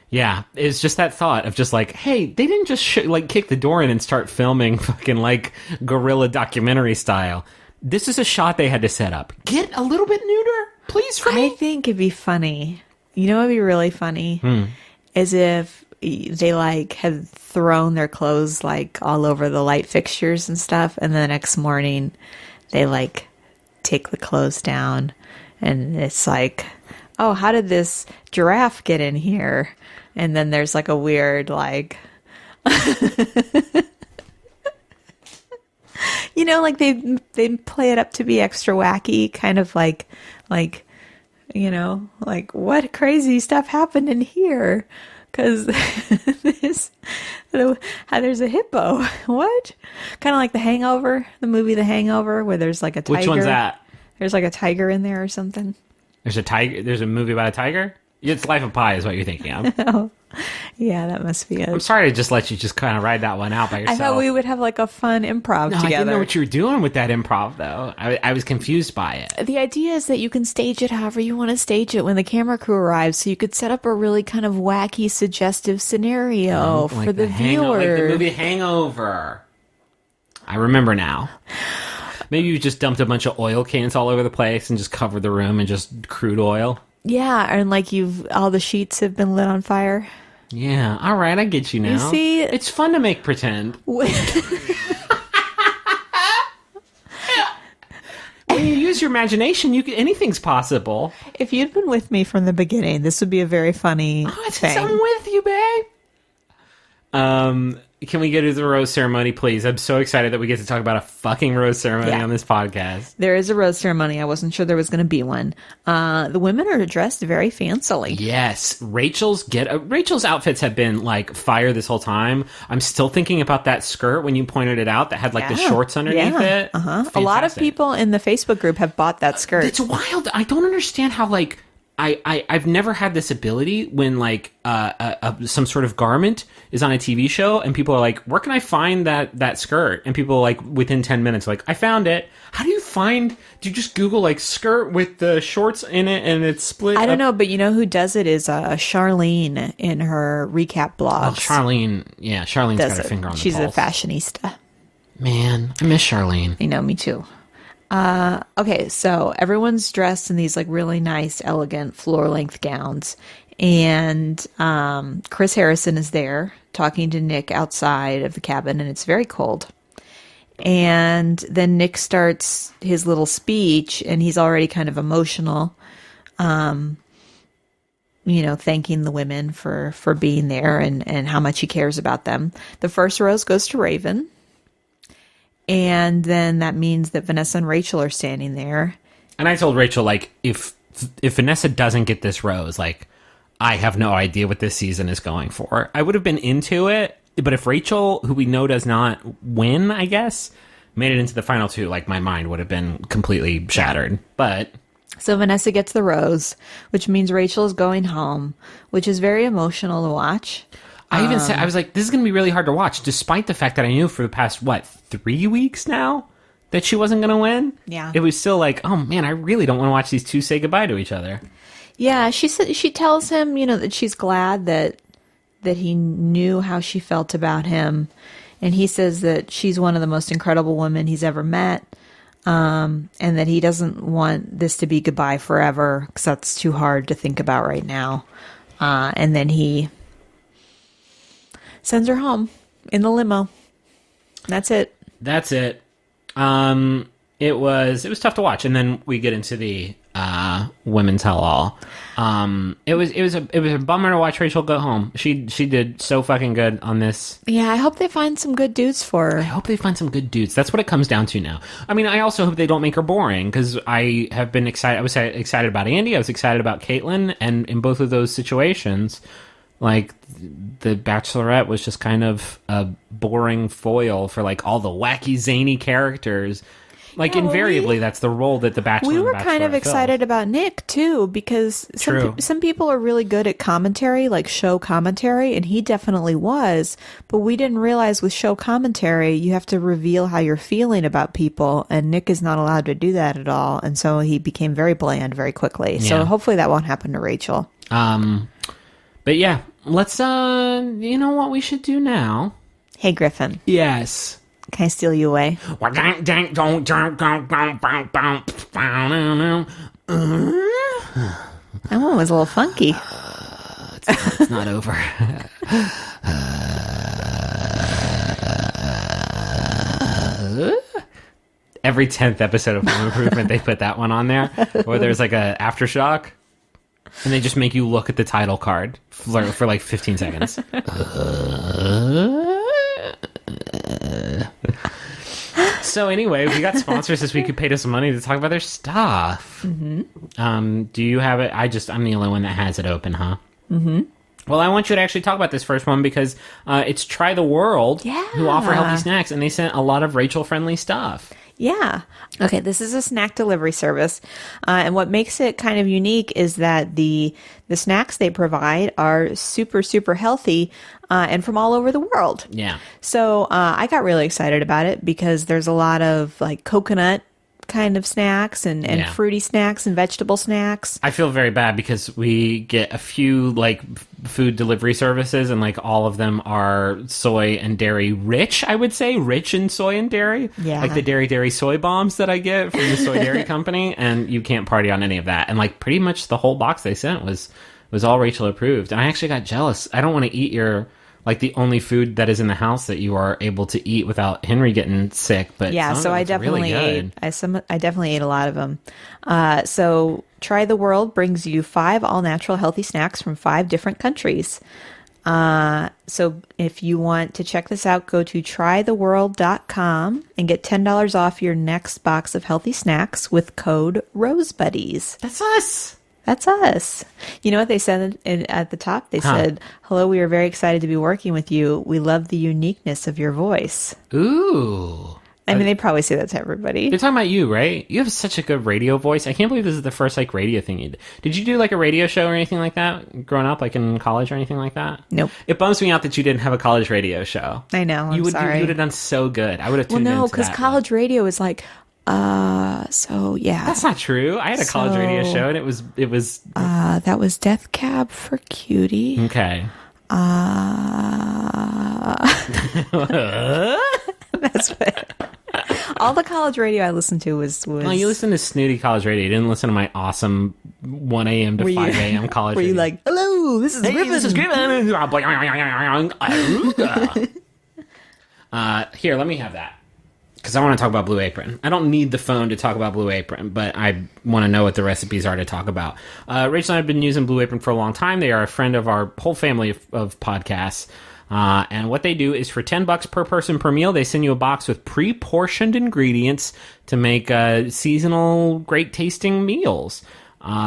S5: Yeah. It's just that thought of just like, hey, they didn't just kick the door in and start filming fucking like guerrilla documentary style. This is a shot they had to set up. Get a little bit neuter, please, for me.
S4: I think it'd be funny. You know what would be really funny? Is if they like had thrown their clothes like all over the light fixtures and stuff, and the next morning they like take the clothes down and it's like, oh, how did this giraffe get in here? And then there's like a weird like you know, like they play it up to be extra wacky, kind of like you know, like what crazy stuff happened in here? Because there's a hippo. What? Kind of like The Hangover, the movie The Hangover, where there's like a tiger.
S5: Which one's that?
S4: There's like a tiger in there or something.
S5: There's a tiger. There's a movie about a tiger? It's Life of Pi is what you're thinking of.
S4: Oh, yeah, that must be it.
S5: I'm sorry to just let you just kind of ride that one out by yourself.
S4: I thought we would have like a fun improv
S5: No,
S4: together.
S5: I didn't know what you were doing with that improv, though. I was confused by it.
S4: The idea is that you can stage it however you want to stage it when the camera crew arrives. So you could set up a really kind of wacky, suggestive scenario
S5: Like
S4: for the viewer.
S5: Like the movie Hangover. I remember now. Maybe you just dumped a bunch of oil cans all over the place and just covered the room in just crude oil.
S4: Yeah, and like all the sheets have been lit on fire.
S5: Yeah, all right, I get you now.
S4: You see?
S5: It's fun to make pretend. When you use your imagination, anything's possible.
S4: If you'd been with me from the beginning, this would be a very funny thing.
S5: I'm with you, babe. Can we get to the rose ceremony, please? I'm so excited that we get to talk about a fucking rose ceremony on this podcast.
S4: There is a rose ceremony. I wasn't sure there was going to be one. The women are dressed very fancily.
S5: Yes. Rachel's outfits have been like fire this whole time. I'm still thinking about that skirt when you pointed it out that had like the shorts underneath it.
S4: Uh-huh. A lot of people in the Facebook group have bought that skirt.
S5: It's wild. I don't understand how like I've never had this ability when like some sort of garment is on a TV show and people are like, where can I find that skirt? And people like within 10 minutes like, I found it. How do you just Google like skirt with the shorts in it and it's split?
S4: I don't know, but you know who does it is Charlene in her recap blogs.
S5: Oh, Charlene's got her finger on the
S4: She's
S5: pulse.
S4: a fashionista.
S5: Man, I miss Charlene.
S4: I know, me too. Okay, so everyone's dressed in these like really nice, elegant floor-length gowns. And Chris Harrison is there talking to Nick outside of the cabin, and it's very cold. And then Nick starts his little speech, and he's already kind of emotional, thanking the women for being there and how much he cares about them. The first rose goes to Raven. And then that means that Vanessa and Rachel are standing there.
S5: And I told Rachel, like, if Vanessa doesn't get this rose, like, I have no idea what this season is going for. I would have been into it, but if Rachel, who we know does not win, I guess, made it into the final two, like, my mind would have been completely shattered. But
S4: so Vanessa gets the rose, which means Rachel is going home, which is very emotional to watch.
S5: I even said, I was like, this is going to be really hard to watch, despite the fact that I knew for the past, 3 weeks now that she wasn't going to win?
S4: Yeah.
S5: It was still like, oh man, I really don't want to watch these two say goodbye to each other.
S4: Yeah, she tells him, that she's glad that he knew how she felt about him. And he says that she's one of the most incredible women he's ever met. And that he doesn't want this to be goodbye forever because that's too hard to think about right now. And then he sends her home in the limo. That's it.
S5: That's it. It was tough to watch, and then we get into the women tell all. It was a bummer to watch Rachel go home. She did so fucking good on this.
S4: Yeah, I hope they find some good dudes for her.
S5: I hope they find some good dudes. That's what it comes down to now. I mean, I also hope they don't make her boring, because I have been excited. I was excited about Andy. I was excited about Caitlyn, and in both of those situations, like, the Bachelorette was just kind of a boring foil for, like, all the wacky, zany characters. Like, invariably, that's the role that the Bachelor
S4: We
S5: and
S4: were
S5: Bachelorette
S4: kind of
S5: fill.
S4: excited about Nick, too, because some people are really good at commentary, like show commentary, and he definitely was. But we didn't realize with show commentary, you have to reveal how you're feeling about people, and Nick is not allowed to do that at all. And so he became very bland very quickly.
S5: Yeah.
S4: So hopefully that won't happen to Rachel.
S5: But yeah, let's, you know what we should do now?
S4: Hey, Griffin,
S5: Yes.
S4: can I steal you away?
S5: That
S4: That one was a little funky.
S5: It's not over. Every 10th episode of Home Improvement, they put that one on there, where there's like a aftershock, and they just make you look at the title card for like 15 seconds. So anyway, we got sponsors this week who paid us some money to talk about their stuff. Mm-hmm. Do you have it? I'm the only one that has it open, huh? Mm-hmm. Well, I want you to actually talk about this first one because it's Try the World, who offer healthy snacks, and they sent a lot of Rachel-friendly stuff.
S4: Yeah. Okay, this is a snack delivery service. And what makes it kind of unique is that the snacks they provide are super, super healthy and from all over the world.
S5: Yeah.
S4: So I got really excited about it because there's a lot of like coconut kind of snacks and fruity snacks and vegetable snacks.
S5: I feel very bad because we get a few like food delivery services and like all of them are soy and dairy rich, I would say, rich in soy and dairy.
S4: Yeah.
S5: Like the dairy soy bombs that I get from the soy dairy company, and you can't party on any of that. And like pretty much the whole box they sent was all Rachel approved. And I actually got jealous. I don't want to eat your like the only food that is in the house that you are able to eat without Henry getting sick. But
S4: yeah, so I definitely ate. I definitely ate a lot of them. So Try the World brings you 5 all-natural healthy snacks from 5 different countries. So if you want to check this out, go to trytheworld.com and get $10 off your next box of healthy snacks with code ROSEBuddies.
S5: That's us.
S4: That's us. You know what they said at the top? They said, "Hello, we are very excited to be working with you. We love the uniqueness of your voice."
S5: Ooh.
S4: I mean, they probably say that to everybody.
S5: They're talking about you, right? You have such a good radio voice. I can't believe this is the first like radio thing you did. Did you do like a radio show or anything like that growing up, like in college or anything like that?
S4: Nope.
S5: It bums me out that you didn't have a college radio show.
S4: I know. I'm sorry.
S5: You would have done so good. I would have tuned
S4: Well, no,
S5: into
S4: because
S5: that.
S4: college radio is like, so yeah.
S5: That's not true. I had a college radio show, and it was.
S4: That was Death Cab for Cutie.
S5: Okay.
S4: That's what. All the college radio I listened to was.
S5: Oh, you listened to snooty college radio. You didn't listen to my awesome 1 a.m. to 5 a.m. college
S4: Were you
S5: radio.
S4: like, hello, this is Griffin.
S5: This is Griffin. Here, let me have that. Because I want to talk about Blue Apron. I don't need the phone to talk about Blue Apron, but I want to know what the recipes are to talk about. Rachel and I have been using Blue Apron for a long time. They are a friend of our whole family of podcasts. And what they do is for $10 per person per meal, they send you a box with pre-portioned ingredients to make seasonal, great-tasting meals.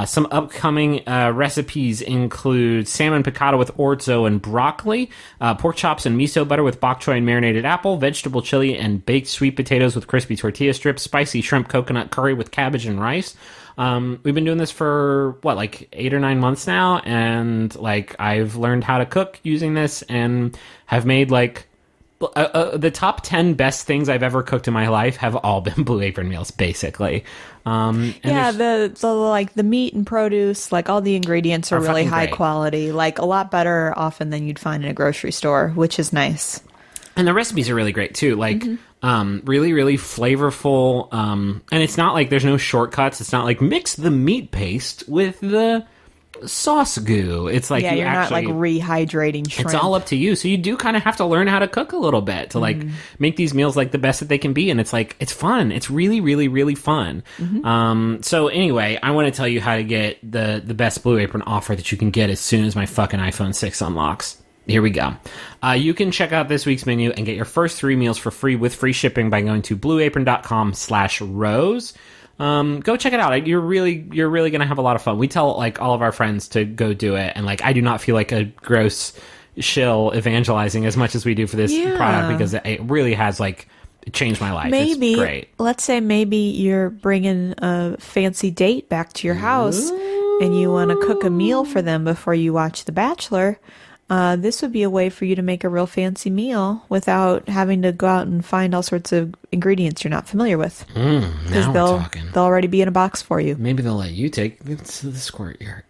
S5: Some upcoming recipes include salmon piccata with orzo and broccoli, pork chops and miso butter with bok choy and marinated apple, vegetable chili and baked sweet potatoes with crispy tortilla strips, spicy shrimp coconut curry with cabbage and rice, We've been doing this for like 8 or 9 months now, and like I've learned how to cook using this, and have made like the top 10 best things I've ever cooked in my life have all been Blue Apron meals, basically. And
S4: the meat and produce, like all the ingredients are really
S5: fucking
S4: high
S5: great.
S4: quality, like a lot better often than you'd find in a grocery store, which is nice.
S5: And the recipes are really great too, like really, really flavorful. And it's not like there's no shortcuts. It's not like mix the meat paste with the sauce goo. It's like
S4: You're
S5: actually,
S4: not like rehydrating shrimp.
S5: it's all up to you. So you do kind of have to learn how to cook a little bit to like make these meals like the best that they can be. And it's like, it's fun. It's really, really, really fun. So anyway, I want to tell you how to get the best Blue Apron offer that you can get as soon as my fucking iPhone 6 unlocks. Here we go. You can check out this week's menu and get your first 3 meals for free with free shipping by going to blueapron.com/rose. Go check it out. You're really going to have a lot of fun. We tell like all of our friends to go do it. And like, I do not feel like a gross shill evangelizing as much as we do for this product, because it really has like changed my life.
S4: Maybe,
S5: it's great.
S4: let's say maybe you're bringing a fancy date back to your house and you want to cook a meal for them before you watch The Bachelor. This would be a way for you to make a real fancy meal without having to go out and find all sorts of ingredients you're not familiar with.
S5: Now we're talking.
S4: They'll already be in a box for you.
S5: Maybe they'll let you take it to the squirt yard.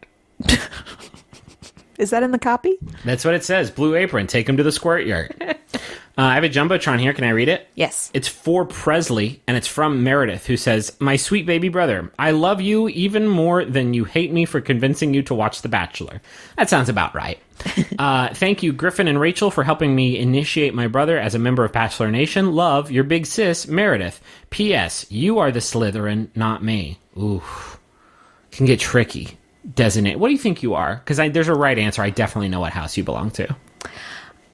S4: Is that in the copy?
S5: That's what it says. Blue Apron. Take them to the squirt yard. I have a Jumbotron here. Can I read it?
S4: Yes.
S5: It's for Presley, and it's from Meredith, who says, "My sweet baby brother, I love you even more than you hate me for convincing you to watch The Bachelor." That sounds about right. Thank you, Griffin and Rachel, for helping me initiate my brother as a member of Bachelor Nation. Love, your big sis, Meredith. P.S. You are the Slytherin, not me. Ooh. Can get tricky. Designate. What do you think you are? Because there's a right answer. I definitely know what house you belong to.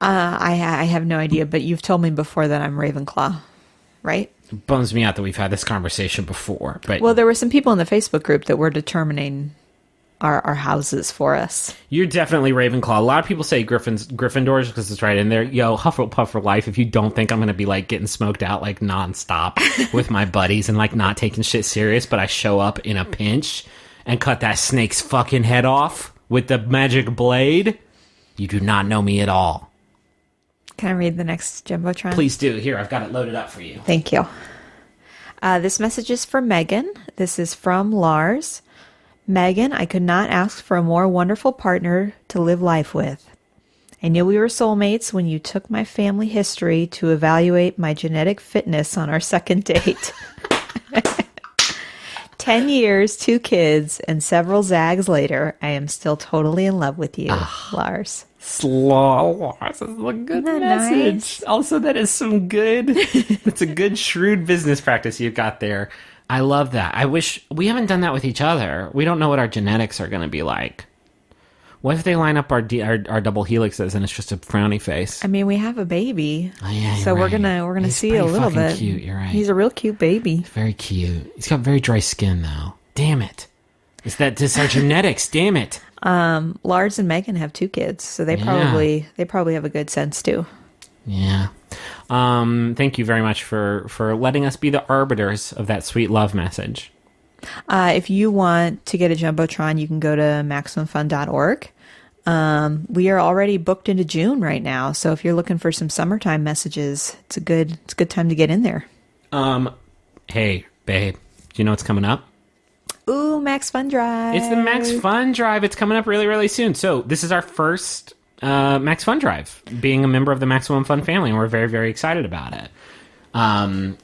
S4: I have no idea, but you've told me before that I'm Ravenclaw, right?
S5: It bums me out that we've had this conversation before. But
S4: Well, there were some people in the Facebook group that were determining our houses for us.
S5: you're definitely Ravenclaw. A lot of people say Gryffindors because it's right in there. Yo, Hufflepuff for life. If you don't think I'm going to be like getting smoked out like nonstop with my buddies and like not taking shit serious, but I show up in a pinch and cut that snake's fucking head off with the magic blade, you do not know me at all.
S4: Can I read the next Jumbotron?
S5: Please do. Here, I've got it loaded up for you.
S4: Thank you. This message is for Megan. This is from Lars. Megan, I could not ask for a more wonderful partner to live life with. I knew we were soulmates when you took my family history to evaluate my genetic fitness on our second date. 10 years, 2 kids, and several zags later, I am still totally in love with you, Lars.
S5: Lars, this is a good
S4: Isn't that
S5: message.
S4: nice?
S5: Also, that is some good, that's a good shrewd business practice you've got there. I love that. I wish we haven't done that with each other. We don't know what our genetics are going to be like. What if they line up our double helixes and it's just a frowny face?
S4: I mean, we have a baby,
S5: Oh, yeah,
S4: so
S5: you're
S4: we're
S5: right.
S4: gonna
S5: He's
S4: see a
S5: pretty
S4: little
S5: fucking
S4: bit.
S5: cute. You're right.
S4: He's a real cute baby.
S5: Very cute. He's got very dry skin though. Damn it! It's our genetics. Damn it!
S4: Lars and Megan have 2 kids, so they probably have a good sense too.
S5: Yeah. Thank you very much for letting us be the arbiters of that sweet love message.
S4: If you want to get a Jumbotron, you can go to MaximumFun.org. We are already booked into June right now, so if you're looking for some summertime messages, it's a good time to get in there.
S5: Hey, babe, do you know what's coming up?
S4: Ooh, Max Fun Drive.
S5: It's the Max Fun Drive. It's coming up really, really soon. So this is our first Max Fun Drive, being a member of the Maximum Fun family, and we're very, very excited about it.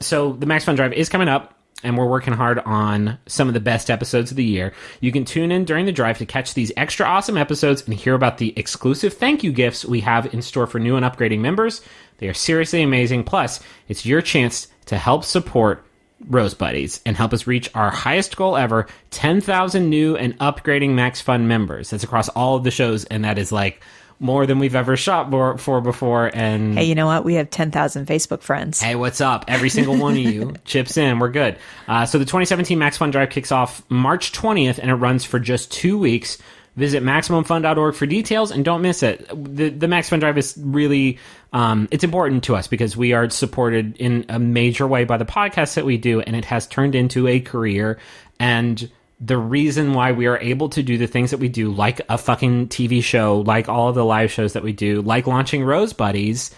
S5: So the Max Fun Drive is coming up, and we're working hard on some of the best episodes of the year. You can tune in during the drive to catch these extra awesome episodes and hear about the exclusive thank you gifts we have in store for new and upgrading members. They are seriously amazing. Plus, it's your chance to help support Rose Buddies and help us reach our highest goal ever, 10,000 new and upgrading Max Fun members. That's across all of the shows, and that is like more than we've ever shot for before. And
S4: Hey, you know what? We have 10,000 Facebook friends.
S5: hey, what's up? Every single one of you chips in. We're good. So the 2017 Max Fun Drive kicks off March 20th, and it runs for just 2 weeks. Visit MaximumFun.org for details, and don't miss it. The Max Fun Drive is really, it's important to us because we are supported in a major way by the podcast that we do, and it has turned into a career. And the reason why we are able to do the things that we do, like a fucking TV show, like all of the live shows that we do, like launching Rose Buddies,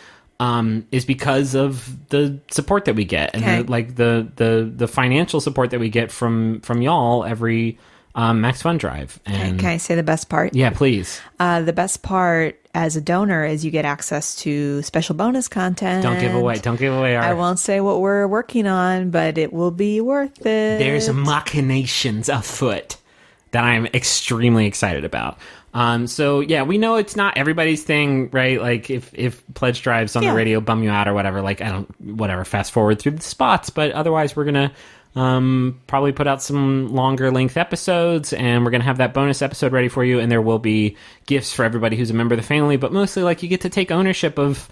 S5: is because of the support that we get and the financial support that we get from y'all every Max Fun Drive. And
S4: Can I say the best part?
S5: yeah, please.
S4: The best part as a donor is you get access to special bonus content.
S5: Don't give away our...
S4: I won't say what we're working on, but it will be worth it.
S5: There's machinations afoot that I'm extremely excited about. So yeah, we know it's not everybody's thing, right? Like if pledge drives on the radio bum you out or whatever, like fast forward through the spots, but otherwise we're gonna probably put out some longer length episodes, and we're gonna have that bonus episode ready for you, and there will be gifts for everybody who's a member of the family, but mostly like you get to take ownership of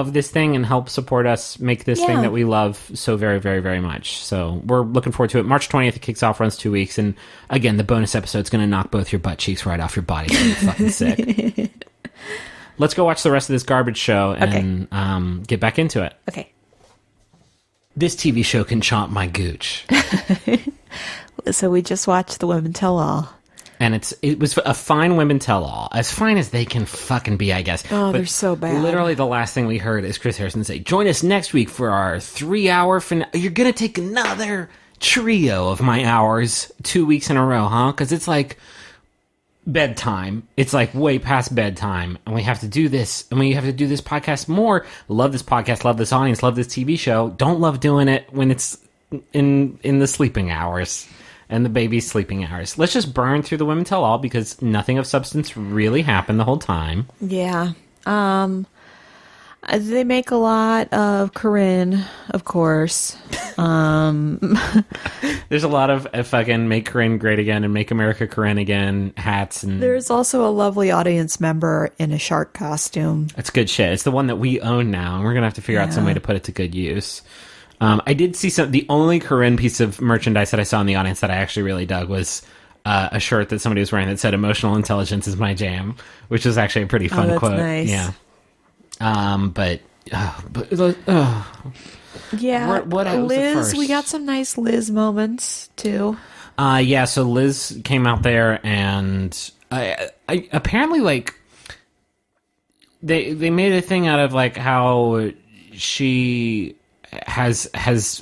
S5: this thing and help support us make this thing that we love so very, very, very much. So we're looking forward to it. March 20th, it kicks off, runs 2 weeks. And again, the bonus episode's going to knock both your butt cheeks right off your body. So you're fucking sick. Let's go watch the rest of this garbage show and get back into it.
S4: Okay.
S5: This TV show can chomp my gooch.
S4: So we just watched The Women Tell All.
S5: And it was a fine women tell-all. As fine as they can fucking be, I guess.
S4: Oh,
S5: but
S4: they're so bad.
S5: Literally the last thing we heard is Chris Harrison say, join us next week for our 3-hour finale. You're going to take another trio of my hours 2 weeks in a row, huh? Because it's like bedtime. It's like way past bedtime. And we have to do this. And we have to do this podcast more. Love this podcast. Love this audience. Love this TV show. Don't love doing it when it's in the sleeping hours. And the baby's sleeping hours. Let's just burn through the Women Tell All because nothing of substance really happened the whole time.
S4: Yeah. They make a lot of Corinne, of course.
S5: There's a lot of fucking Make Corinne Great Again and Make America Corinne Again hats. And
S4: there's also a lovely audience member in a shark costume.
S5: That's good shit. It's the one that we own now, and we're going to have to figure out some way to put it to good use. I did see the only Corinne piece of merchandise that I saw in the audience that I actually really dug was a shirt that somebody was wearing that said "Emotional intelligence is my jam," which was actually a pretty fun quote.
S4: Nice.
S5: Yeah.
S4: Yeah.
S5: What was the
S4: Liz,
S5: first?
S4: we got some nice Liz moments too.
S5: Yeah. So Liz came out there, and I apparently like they made a thing out of like how she has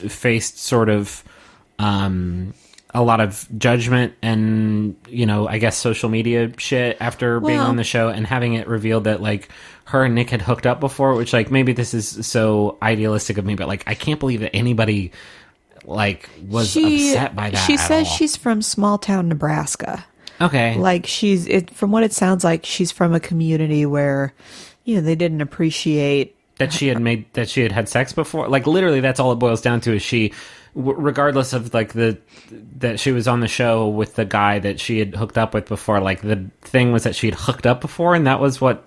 S5: faced sort of a lot of judgment and, you know, I guess social media shit after being on the show and having it revealed that like her and Nick had hooked up before, which like maybe this is so idealistic of me, but like I can't believe that anybody like was upset by that.
S4: She says she's from small town Nebraska.
S5: Okay.
S4: Like from what it sounds like, she's from a community where, you know, they didn't appreciate
S5: that she had had sex before. Like literally that's all it boils down to is she, regardless of like that she was on the show with the guy that she had hooked up with before, like the thing was that she had hooked up before, and that was what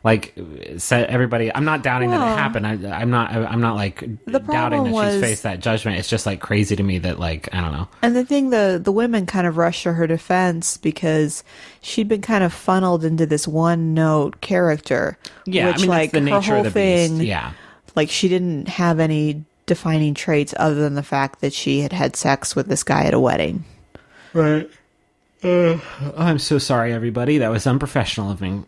S5: like said everybody. I'm not doubting that it happened. I'm not like doubting that she's faced that judgment. It's just like crazy to me that like I don't know.
S4: And the thing, the women kind of rushed to her defense because she'd been kind of funneled into this one note character.
S5: Yeah,
S4: which,
S5: I mean,
S4: like
S5: that's the nature
S4: her whole
S5: of the beast.
S4: thing.
S5: Yeah,
S4: like she didn't have any defining traits other than the fact that she had sex with this guy at a wedding.
S5: Right. I'm so sorry, everybody. That was unprofessional of me.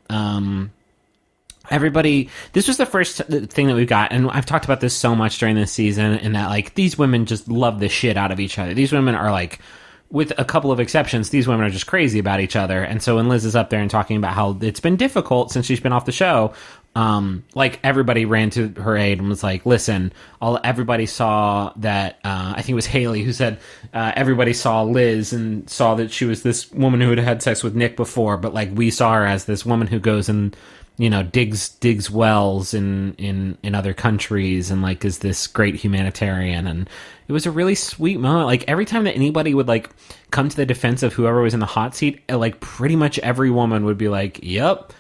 S5: Everybody, this was the first thing that we've got, and I've talked about this so much during this season, and that like these women just love the shit out of each other. These women are like, with a couple of exceptions, these women are just crazy about each other. And so when Liz is up there and talking about how it's been difficult since she's been off the show, like everybody ran to her aid and was like, listen, everybody saw that, I think it was Haley who said, everybody saw Liz and saw that she was this woman who had had sex with Nick before, but like we saw her as this woman who goes and, you know, digs wells in other countries and like is this great humanitarian. And it was a really sweet moment. Like every time that anybody would like come to the defense of whoever was in the hot seat, like pretty much every woman would be like, yep,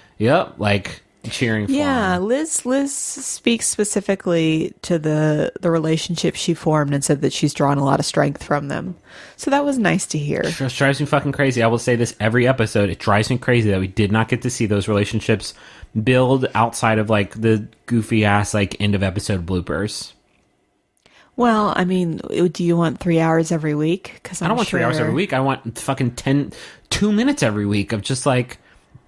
S5: like cheering for him.
S4: Liz speaks specifically to the relationship she formed and said that she's drawn a lot of strength from them. So that was nice to hear.
S5: It just drives me fucking crazy. I will say this every episode. It drives me crazy that we did not get to see those relationships build outside of like the goofy ass like end of episode bloopers.
S4: Well, I mean, do you want 3 hours every week? Because
S5: I don't want 3 hours every week. I want fucking 2 minutes every week of just like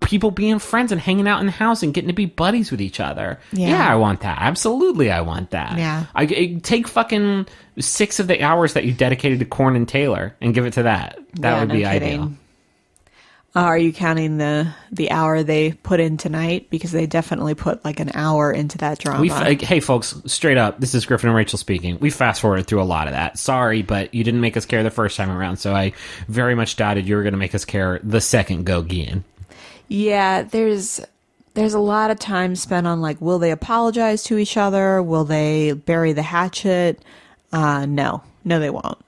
S5: people being friends and hanging out in the house and getting to be buddies with each other.
S4: Yeah.
S5: I want that. Absolutely, I want that.
S4: Yeah.
S5: I take fucking 6 of the hours that you dedicated to Corn and Taylor and give it to that. That would be ideal.
S4: Are you counting the hour they put in tonight? Because they definitely put like an hour into that drama.
S5: Hey, folks, straight up, this is Griffin and Rachel speaking. We fast-forwarded through a lot of that. Sorry, but you didn't make us care the first time around, so I very much doubted you were going to make us care the second go-again.
S4: Yeah, there's a lot of time spent on like, will they apologize to each other? Will they bury the hatchet? No, they won't.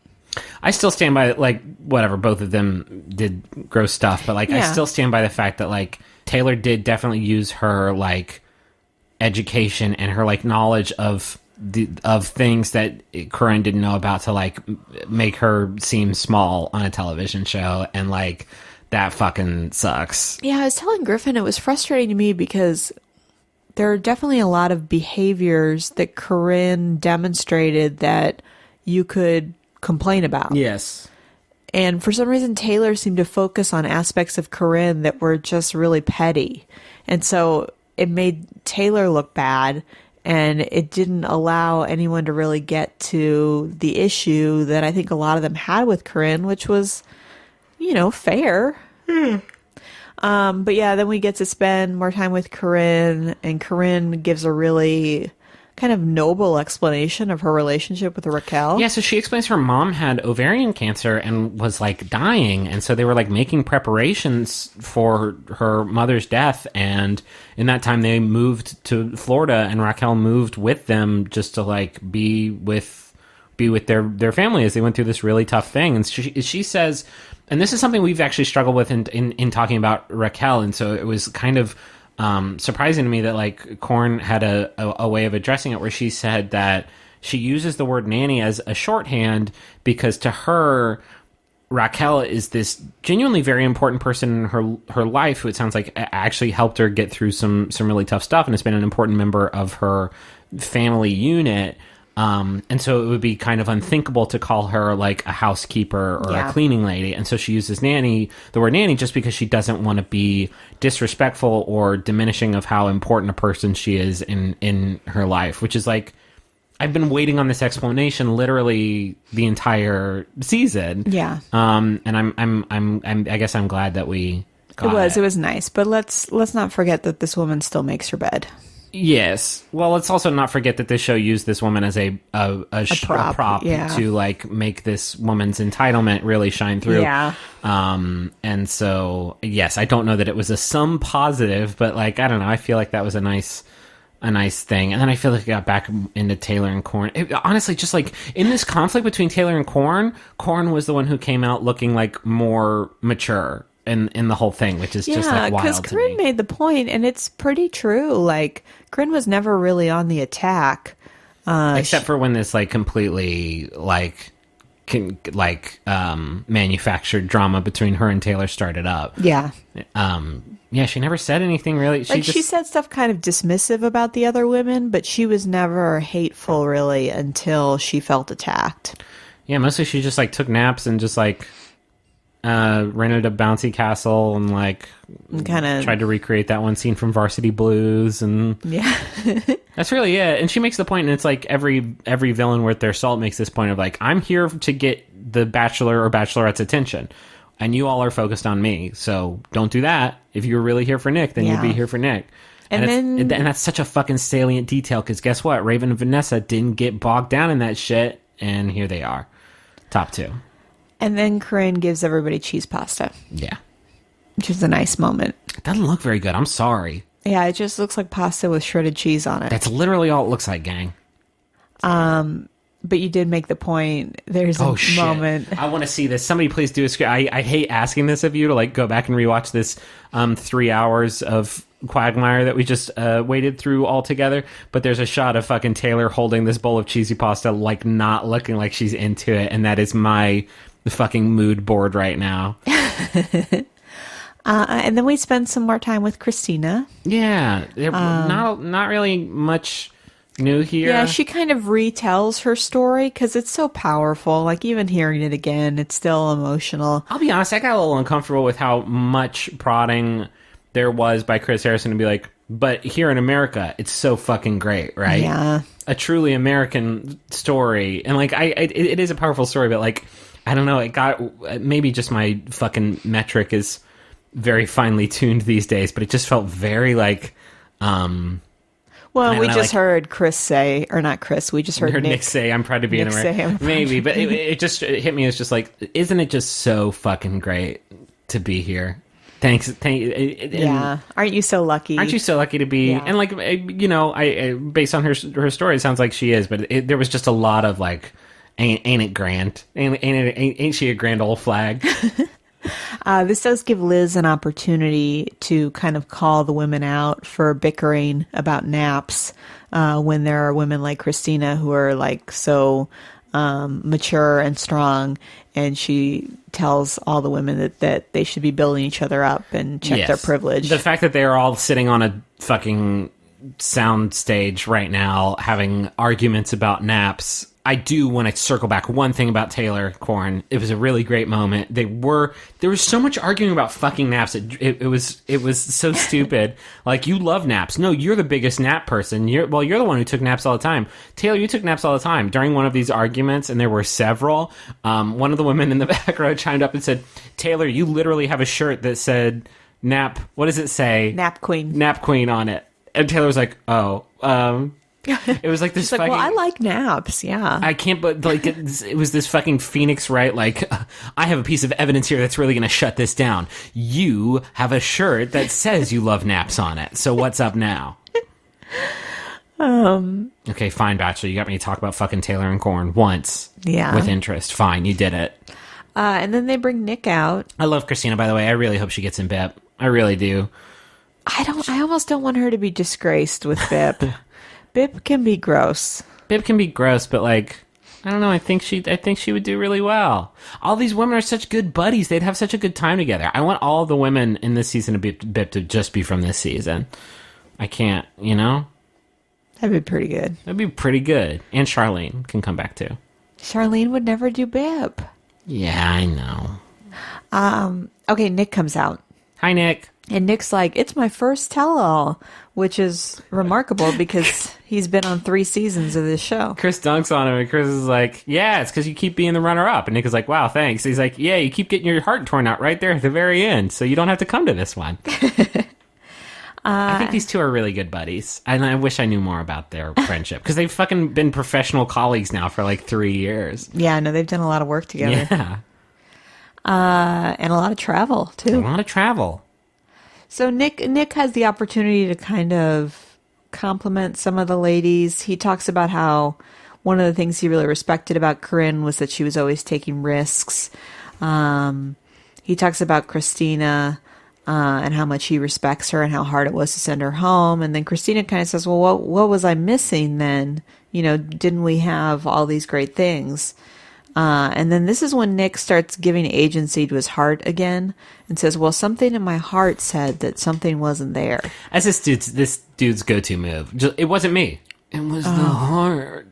S5: I still stand by, like, whatever, both of them did gross stuff, but, like, I still stand by the fact that, like, Taylor did definitely use her, like, education and her, like, knowledge of things that Corinne didn't know about to, like, make her seem small on a television show, and, like, that fucking sucks.
S4: Yeah, I was telling Griffin it was frustrating to me because there are definitely a lot of behaviors that Corinne demonstrated that you could complain about.
S5: Yes.
S4: And for some reason, Taylor seemed to focus on aspects of Corinne that were just really petty. And so it made Taylor look bad, and it didn't allow anyone to really get to the issue that I think a lot of them had with Corinne, which was, fair. But yeah, then we get to spend more time with Corinne, and Corinne gives a really kind of noble explanation of her relationship with Raquel.
S5: Yeah, so she explains her mom had ovarian cancer and was, like, dying, and so they were, like, making preparations for her mother's death, and in that time they moved to Florida, and Raquel moved with them just to, like, be with their family as they went through this really tough thing. And she says, and this is something we've actually struggled with in talking about Raquel, and so it was kind of surprising to me that, like, Korn had a way of addressing it where she said that she uses the word nanny as a shorthand because to her, Raquel is this genuinely very important person in her life who it sounds like actually helped her get through some really tough stuff and has been an important member of her family unit. And so it would be kind of unthinkable to call her like a housekeeper or a cleaning lady. And so she uses the word nanny, just because she doesn't want to be disrespectful or diminishing of how important a person she is in her life, which is like, I've been waiting on this explanation literally the entire season.
S4: Yeah.
S5: And I guess I'm glad that we got it.
S4: It was nice, but let's not forget that this woman still makes her bed.
S5: Yes. Well, let's also not forget that this show used this woman as a prop to like make this woman's entitlement really shine through.
S4: Yeah.
S5: And so, yes, I don't know that it was a sum positive, but like, I don't know. I feel like that was a nice thing. And then I feel like it got back into Taylor and Korn. Honestly, just like in this conflict between Taylor and Korn was the one who came out looking like more mature in the whole thing, which is just like wild to me.
S4: because Corinne made the point, and it's pretty true. Like, Corinne was never really on the attack.
S5: Except for when this like completely manufactured drama between her and Taylor started up.
S4: Yeah.
S5: Yeah, she never said anything really.
S4: She said stuff kind of dismissive about the other women, but she was never hateful really until she felt attacked.
S5: Yeah, mostly she just like took naps and just like rented a bouncy castle and like
S4: kind of
S5: tried to recreate that one scene from Varsity Blues, and
S4: yeah.
S5: That's really it. And she makes the point, and it's like every villain worth their salt makes this point of like, I'm here to get the Bachelor or Bachelorette's attention, and you all are focused on me, so don't do that. If you were really here for Nick, then you'd be here for Nick. And that's such a fucking salient detail, because guess what? Raven and Vanessa didn't get bogged down in that shit, and here they are. Top two.
S4: And then Corinne gives everybody cheese pasta.
S5: Yeah.
S4: Which is a nice moment.
S5: It doesn't look very good. I'm sorry.
S4: Yeah, it just looks like pasta with shredded cheese on it.
S5: That's literally all it looks like, gang.
S4: But you did make the point. There's a moment.
S5: I want to see this. Somebody please do a script. I hate asking this of you to like go back and rewatch this 3 hours of quagmire that we just waded through all together. But there's a shot of fucking Taylor holding this bowl of cheesy pasta, like not looking like she's into it. And that is my fucking mood board right now.
S4: And then we spend some more time with Christina.
S5: Yeah. Not really much new here.
S4: Yeah, she kind of retells her story because it's so powerful. Like, even hearing it again, it's still emotional.
S5: I'll be honest, I got a little uncomfortable with how much prodding there was by Chris Harrison to be like, but here in America, it's so fucking great, right?
S4: Yeah.
S5: A truly American story. And, like, it is a powerful story, but, like, I don't know, it got, maybe just my fucking metric is very finely tuned these days, but it just felt very, like,
S4: Well, we just heard Chris say, or not Chris, we just heard
S5: Nick say, I'm proud to be an American. Maybe, but it hit me as just like, isn't it just so fucking great to be here? Thanks.
S4: Yeah. Aren't you so lucky?
S5: Aren't you so lucky to be?
S4: Yeah.
S5: And like, you know, I based on her story, it sounds like she is, but there was just a lot of like, ain't it grand? Ain't she a grand old flag?
S4: This does give Liz an opportunity to kind of call the women out for bickering about naps when there are women like Christina who are like so mature and strong, and she tells all the women that they should be building each other up and check their privilege.
S5: The fact that they're all sitting on a fucking sound stage right now having arguments about naps. I do want to circle back one thing about Taylor Corn. It was a really great moment. There was so much arguing about fucking naps. It was so stupid. Like, you love naps. No, you're the biggest nap person. You're the one who took naps all the time. Taylor, you took naps all the time. During one of these arguments, and there were several, one of the women in the back row chimed up and said, Taylor, you literally have a shirt that said nap, what does it say?
S4: Nap Queen.
S5: Nap Queen on it. And Taylor was like, oh, it was like this
S4: She's
S5: fucking...
S4: like, well, I like naps, yeah.
S5: I can't, but like, it was this fucking Phoenix, right? Like, I have a piece of evidence here that's really going to shut this down. You have a shirt that says you love naps on it. So what's up now? Okay, fine, Bachelor. You got me to talk about fucking Taylor and Corn once.
S4: Yeah.
S5: With interest. Fine, you did it.
S4: And then they bring Nick out.
S5: I love Christina, by the way. I really hope she gets in BIP. I really do.
S4: I almost don't want her to be disgraced with BIP. BIP can be gross.
S5: BIP can be gross, but like, I don't know. I think she would do really well. All these women are such good buddies. They'd have such a good time together. I want all the women in this season of BIP to just be from this season. I can't, you know?
S4: That'd be pretty good.
S5: That'd be pretty good. And Charlene can come back too.
S4: Charlene would never do BIP.
S5: Yeah, I know.
S4: Okay, Nick comes out.
S5: Hi, Nick.
S4: And Nick's like, it's my first tell-all, which is remarkable because he's been on 3 seasons of this show.
S5: Chris dunks on him, and Chris is like, yeah, it's because you keep being the runner-up. And Nick is like, wow, thanks. He's like, yeah, you keep getting your heart torn out right there at the very end, so you don't have to come to this one. I think these two are really good buddies, and I wish I knew more about their friendship, because they've fucking been professional colleagues now for like 3 years.
S4: Yeah, no, they've done a lot of work together.
S5: Yeah.
S4: And a lot of travel, too.
S5: A lot of travel.
S4: So Nick has the opportunity to kind of compliment some of the ladies. He talks about how one of the things he really respected about Corinne was that she was always taking risks. He talks about Christina and how much he respects her and how hard it was to send her home. And then Christina kind of says, well, what was I missing then? You know, didn't we have all these great things? And then this is when Nick starts giving agency to his heart again and says, well, something in my heart said that something wasn't there.
S5: As this dude's go-to move. It wasn't me. It was the heart.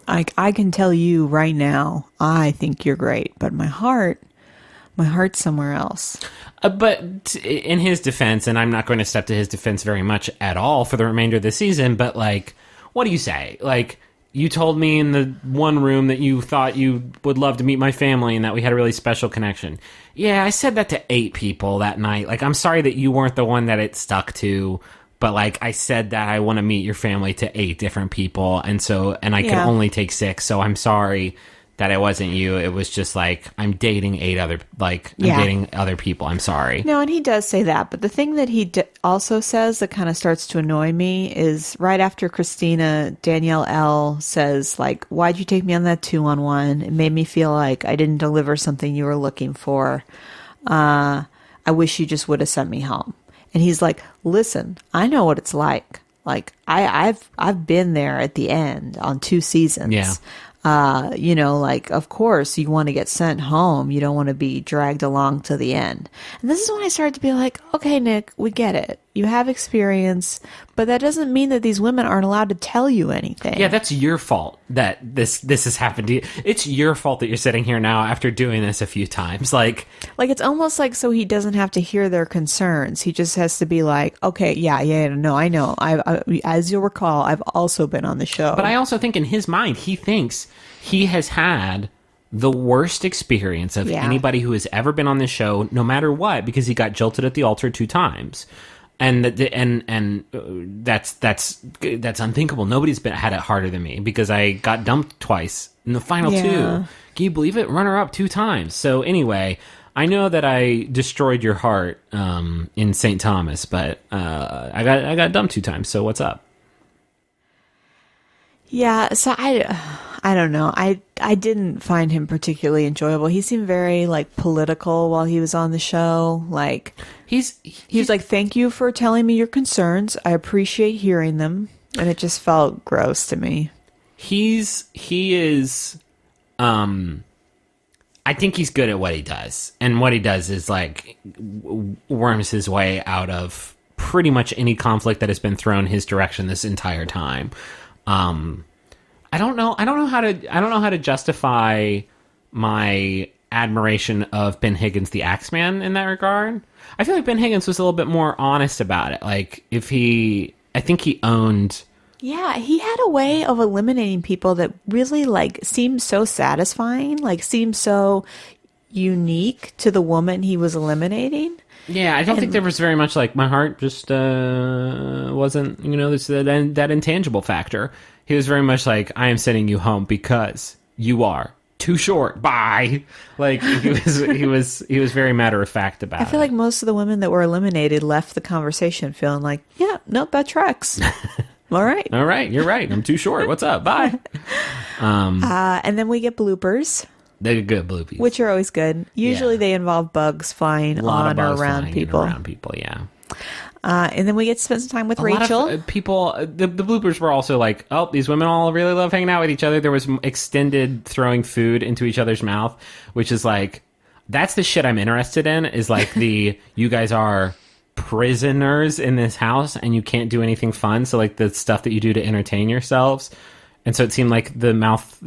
S4: I can tell you right now, I think you're great, but my heart's somewhere else.
S5: But in his defense, and I'm not going to step to his defense very much at all for the remainder of the season, but like, what do you say? Like, you told me in the one room that you thought you would love to meet my family and that we had a really special connection. Yeah, I said that to 8 people that night. Like, I'm sorry that you weren't the one that it stuck to, but like, I said that I want to meet your family to 8 different people, and I can only take 6, so I'm sorry that it wasn't you. It was just like, I'm dating dating other people. I'm sorry.
S4: No, and he does say that. But the thing that he also says that kind of starts to annoy me is right after Christina, Danielle L. says, like, why'd you take me on that 2-on-1? It made me feel like I didn't deliver something you were looking for. I wish you just would have sent me home. And he's like, listen, I know what it's like. Like, I've been there at the end on 2 seasons.
S5: Yeah.
S4: You know, like, of course you want to get sent home. You don't want to be dragged along to the end. And this is when I started to be like, okay, Nick, we get it. you have experience, but that doesn't mean that these women aren't allowed to tell you anything.
S5: Yeah, that's your fault that this has happened to you. It's your fault that you're sitting here now after doing this a few times. Like
S4: it's almost like so he doesn't have to hear their concerns. He just has to be like, okay, no, I know. I as you'll recall, I've also been on the show.
S5: But I also think in his mind, he thinks he has had the worst experience of anybody who has ever been on this show, no matter what, because he got jilted at the altar 2 times. And that's unthinkable. Nobody's had it harder than me because I got dumped twice in the final 2. Can you believe it? Runner up 2 times. So anyway, I know that I destroyed your heart in St. Thomas, but I got dumped 2 times. So what's up?
S4: Yeah, so I don't know. I didn't find him particularly enjoyable. He seemed very political while he was on the show. He was like, "Thank you for telling me your concerns. I appreciate hearing them." And it just felt gross to me.
S5: He is I think he's good at what he does. And what he does is worms his way out of pretty much any conflict that has been thrown his direction this entire time. I don't know how to justify my admiration of Ben Higgins, the Axeman, in that regard. I feel like Ben Higgins was a little bit more honest about it. I think he owned.
S4: Yeah, he had a way of eliminating people that really seemed so satisfying, seemed so unique to the woman he was eliminating.
S5: Yeah, I don't think there was very much my heart just wasn't, that intangible factor. He was very much I am sending you home because you are too short. Bye. He was very matter of fact about it.
S4: I feel like most of the women that were eliminated left the conversation feeling yeah, nope, that tracks. All right.
S5: All right, you're right. I'm too short. What's up? Bye.
S4: And then we get bloopers.
S5: They're good bloopies.
S4: Which are always good. Usually they involve bugs flying on or around people.
S5: Yeah.
S4: And then we get to spend some time with Rachel.
S5: A lot of people, the bloopers were also these women all really love hanging out with each other. There was extended throwing food into each other's mouth, which is that's the shit I'm interested in, is you guys are prisoners in this house and you can't do anything fun. So the stuff that you do to entertain yourselves. And so it seemed like the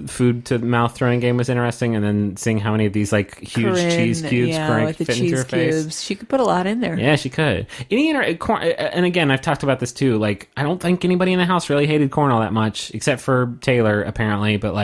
S5: food to mouth throwing game was interesting, and then seeing how many of these huge cheese cubes fit into her face.
S4: She could put a lot in there.
S5: Yeah, she could. And again, I've talked about this too. I don't think anybody in the house really hated corn all that much, except for Taylor apparently. But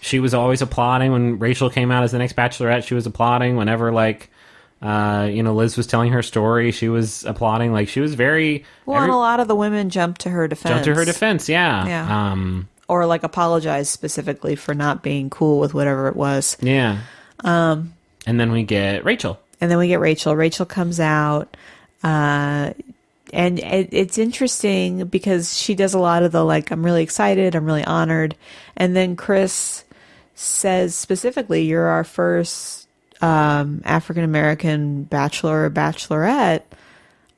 S5: she was always applauding when Rachel came out as the next Bachelorette. She was applauding whenever Liz was telling her story. She was applauding. She was very.
S4: Well, and a lot of the women jumped to her defense.
S5: Yeah.
S4: Yeah. Or apologize specifically for not being cool with whatever it was.
S5: Yeah. And then we get Rachel.
S4: Rachel comes out. And it's interesting because she does a lot of the I'm really excited, I'm really honored. And then Chris says specifically, you're our first African-American bachelor or bachelorette.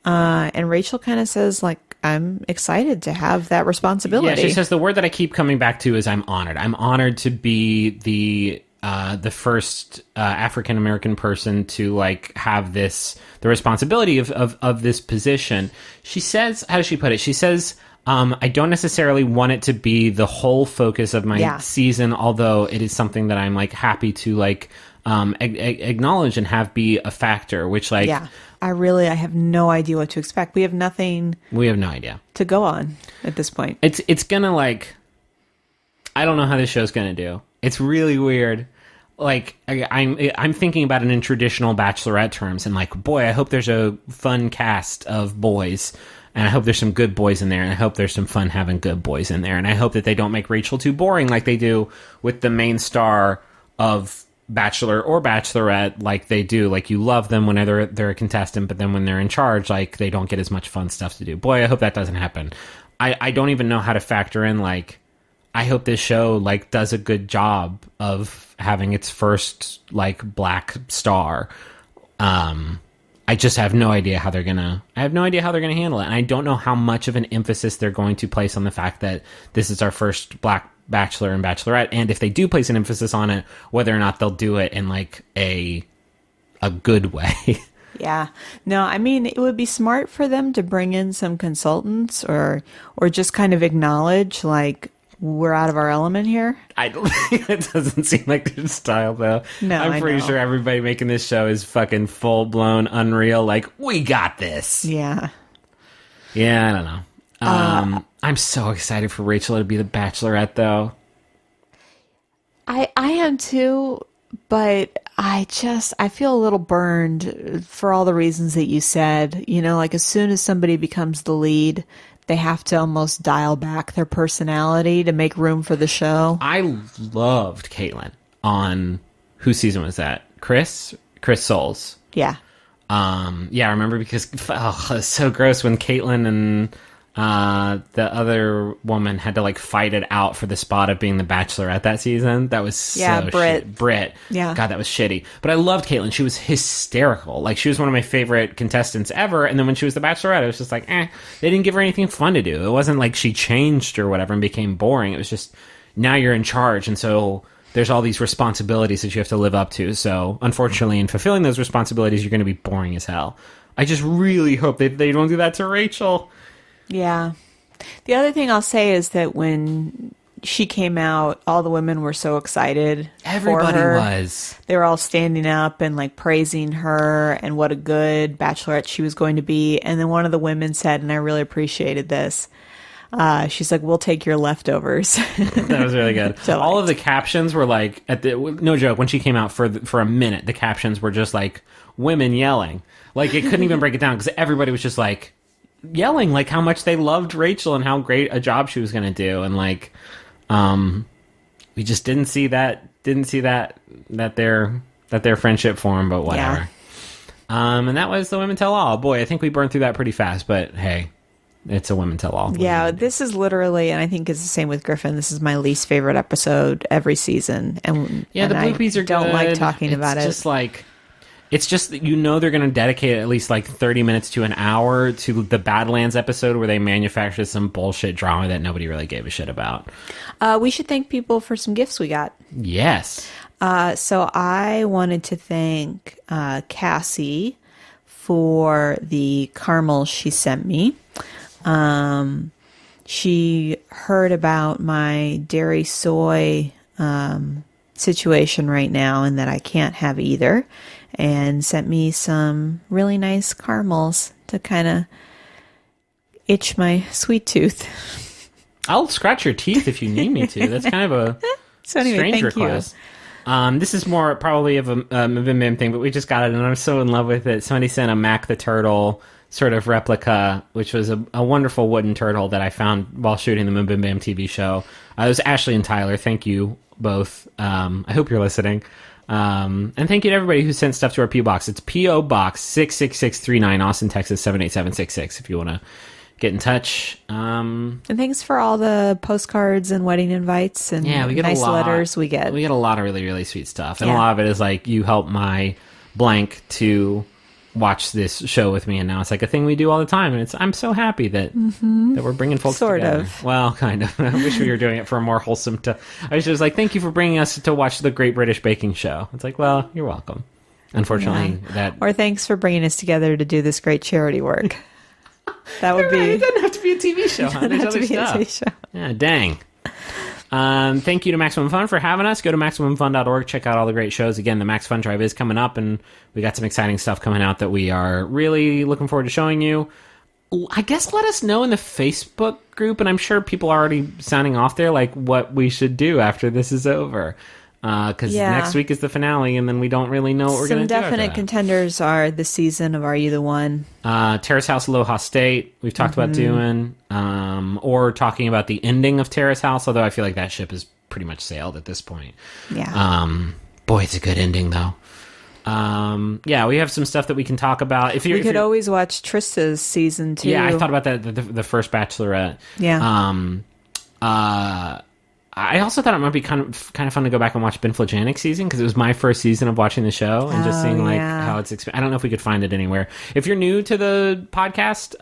S4: And Rachel kind of says I'm excited to have that responsibility.
S5: Yeah, she says the word that I keep coming back to is I'm honored. I'm honored to be the first African American person to have the responsibility of this position. She says, how does she put it? She says, I don't necessarily want it to be the whole focus of my season, although it is something that I'm happy to acknowledge and have be a factor. Which
S4: I have no idea what to expect. We have no idea to go on at this point.
S5: It's gonna I don't know how this show's gonna do. It's really weird. I'm thinking about it in traditional Bachelorette terms, and boy, I hope there's a fun cast of boys, and I hope there's some good boys in there, and I hope there's some fun having good boys in there, and I hope that they don't make Rachel too boring like they do with the main star of Bachelor or Bachelorette. They do, you love them when they're a contestant, but then when they're in charge, they don't get as much fun stuff to do. Boy, I hope that doesn't happen. I don't even know how to factor in I hope this show does a good job of having its first black star. I just have no idea how they're gonna handle it, and I don't know how much of an emphasis they're going to place on the fact that this is our first black Bachelor and Bachelorette, and if they do place an emphasis on it, whether or not they'll do it in a good way.
S4: Yeah. No, I mean, it would be smart for them to bring in some consultants or just kind of acknowledge like we're out of our element here.
S5: I don't think it doesn't seem like their style though.
S4: No,
S5: I'm
S4: I
S5: pretty
S4: know.
S5: sure everybody making this show is fucking full blown unreal. Like, we got this.
S4: Yeah.
S5: Yeah, I don't know. I'm so excited for Rachel to be the Bachelorette though.
S4: I am too, but I feel a little burned for all the reasons that you said. You know, like as soon as somebody becomes the lead, they have to almost dial back their personality to make room for the show.
S5: I loved Caitlyn on whose season was that? Chris Soules.
S4: Yeah.
S5: Yeah, I remember because it's so gross when Caitlyn and the other woman had to like fight it out for the spot of being the Bachelorette that season. That was so
S4: Britt.
S5: Britt.
S4: Yeah.
S5: God, that was shitty. But I loved Caitlyn. She was hysterical. Like, she was one of my favorite contestants ever. And then when she was the Bachelorette, it was just like, they didn't give her anything fun to do. It wasn't like she changed or whatever and became boring. It was just, now you're in charge. And so there's all these responsibilities that you have to live up to. So unfortunately, in fulfilling those responsibilities, you're going to be boring as hell. I just really hope that they don't do that to Rachel.
S4: Yeah. The other thing I'll say is that when she came out, all the women were so excited.
S5: Everybody
S4: for her.
S5: was.
S4: They were all standing up and like praising her and what a good Bachelorette she was going to be. And then one of the women said, and I really appreciated this, she's like, "We'll take your leftovers."
S5: That was really good.
S4: So
S5: all of the captions were like, no joke, when she came out for a minute, the captions were just like women yelling. Like, it couldn't even break it down because everybody was just like yelling like how much they loved Rachel and how great a job she was going to do. And like, we just didn't see that their friendship formed, but whatever.
S4: Yeah.
S5: And that was the Women Tell All. Boy, I think we burned through that pretty fast, but hey, it's a Women Tell All.
S4: Yeah, this is literally, and I think it's the same with Griffin, this is my least favorite episode every season. And
S5: yeah, the
S4: and
S5: bloopies are
S4: don't
S5: good.
S4: like talking about it.
S5: It's just that you know they're going to dedicate at least like 30 minutes to an hour to the Badlands episode where they manufactured some bullshit drama that nobody really gave a shit about.
S4: We should thank people for some gifts we got.
S5: Yes.
S4: So I wanted to thank Cassie for the caramels she sent me. She heard about my dairy soy situation right now and that I can't have either, and sent me some really nice caramels to kind of itch my sweet tooth.
S5: I'll scratch your teeth if you need me to. That's kind of a
S4: So anyway,
S5: strange
S4: thank
S5: request. This is more probably of a Vim Vim thing, but we just got it, and I'm so in love with it. Somebody sent a Mac the Turtle sort of replica, which was a wonderful wooden turtle that I found while shooting the Moon Bim Bam TV show. It was Ashley and Tyler. Thank you both. I hope you're listening. And thank you to everybody who sent stuff to our P.O. Box. It's P.O. Box 66639, Austin, Texas 78766, if you want to get in touch.
S4: And thanks for all the postcards and wedding invites and
S5: We get
S4: nice
S5: a lot,
S4: letters we get.
S5: We get a lot of really, really sweet stuff. And
S4: Yeah.
S5: a lot of it is like, you help my blank to watch this show with me, and now it's like a thing we do all the time, and I'm so happy that that we're bringing folks
S4: Sort
S5: together.
S4: of.
S5: Well, kind of. I wish we were doing it for a more wholesome I was just like, thank you for bringing us to watch the Great British Baking Show. It's like, well, you're welcome. Unfortunately, that
S4: Or thanks for bringing us together to do this great charity work. That would be.
S5: it doesn't have to be a TV show. Huh? There's
S4: have to
S5: other
S4: be a
S5: stuff.
S4: TV show.
S5: Yeah, dang. Thank you to Maximum Fun for having us. Go to MaximumFun.org. Check out all the great shows. Again, the Max Fun Drive is coming up, and we got some exciting stuff coming out that we are really looking forward to showing you. I guess let us know in the Facebook group, and I'm sure people are already sounding off there, like what we should do after this is over. Because next week is the finale, and then we don't really know what we're going to do.
S4: Some
S5: after
S4: definite
S5: that.
S4: contenders are this season of Are You the One?
S5: Terrace House Aloha State, we've talked about doing, or talking about the ending of Terrace House, although I feel like that ship is pretty much sailed at this point.
S4: Yeah.
S5: Boy, it's a good ending, though. We have some stuff that we can talk about.
S4: We could always watch Trista's season 2.
S5: Yeah, I thought about that, the first Bachelorette.
S4: Yeah.
S5: I also thought it might be kind of fun to go back and watch Ben Flajanic's season, because it was my first season of watching the show and just seeing how it's. I don't know if we could find it anywhere. If you're new to the podcast,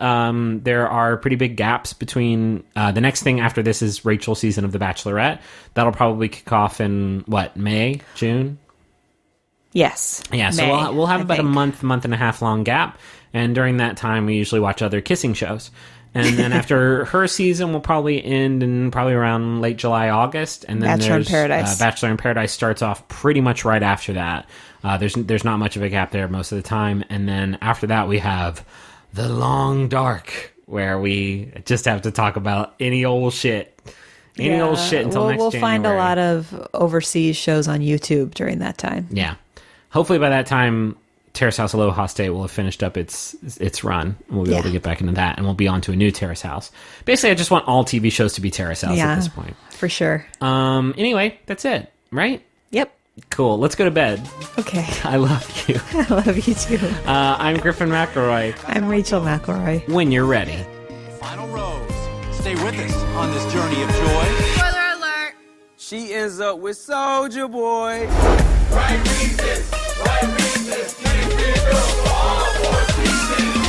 S5: there are pretty big gaps between the next thing after this is Rachel's season of The Bachelorette. That'll probably kick off in May, June.
S4: Yes.
S5: Yeah, so
S4: May,
S5: we'll have
S4: I
S5: about a
S4: think.
S5: month and a half long gap, and during that time we usually watch other kissing shows. And then after her season will probably end in probably around late July, August, and then
S4: Bachelor in Paradise.
S5: Bachelor in Paradise starts off pretty much right after that. There's not much of a gap there most of the time, and then after that we have The Long Dark, where we just have to talk about any old shit. Any old shit until next
S4: We'll
S5: January.
S4: find a lot of overseas shows on YouTube during that time.
S5: Yeah. Hopefully by that time, Terrace House Aloha State will have finished up its run. And we'll be able to get back into that, and we'll be on to a new Terrace House. Basically, I just want all TV shows to be Terrace House at this point.
S4: For sure.
S5: Anyway, that's it, right?
S4: Yep.
S5: Cool. Let's go to bed.
S4: Okay.
S5: I love you.
S4: I love you too.
S5: I'm Griffin McElroy.
S4: I'm Rachel McElroy.
S5: When you're ready.
S6: Final rose. Stay with us on this journey of joy.
S3: Spoiler alert.
S1: She ends up with Soldier Boy.
S2: Right reasons, right reasons. Getting bigger for all four seasons.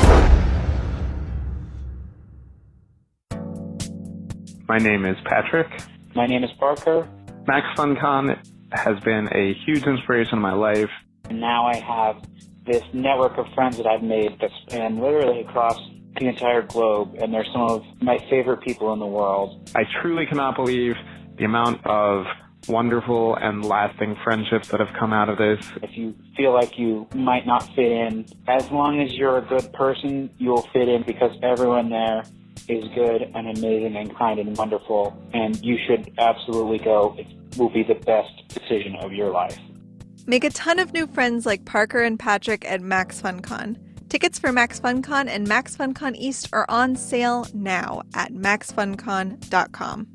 S7: My name is Patrick.
S8: My name is Parker,
S7: Max FunCon has been a huge inspiration in my life.
S8: and now I have this network of friends that I've made that span literally across the entire globe, and they're some of my favorite people in the world.
S7: I truly cannot believe the amount of wonderful and lasting friendships that have come out of this.
S8: If you feel like you might not fit in, as long as you're a good person, you'll fit in because everyone there is good and amazing and kind and wonderful, and you should absolutely go. It will be the best decision of your life.
S9: Make a ton of new friends like Parker and Patrick at Max FunCon. Tickets for Max FunCon and Max FunCon East are on sale now at maxfuncon.com.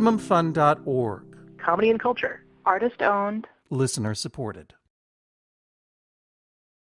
S10: MaximumFun.org.
S11: Comedy and culture.
S12: Artist owned.
S10: Listener supported.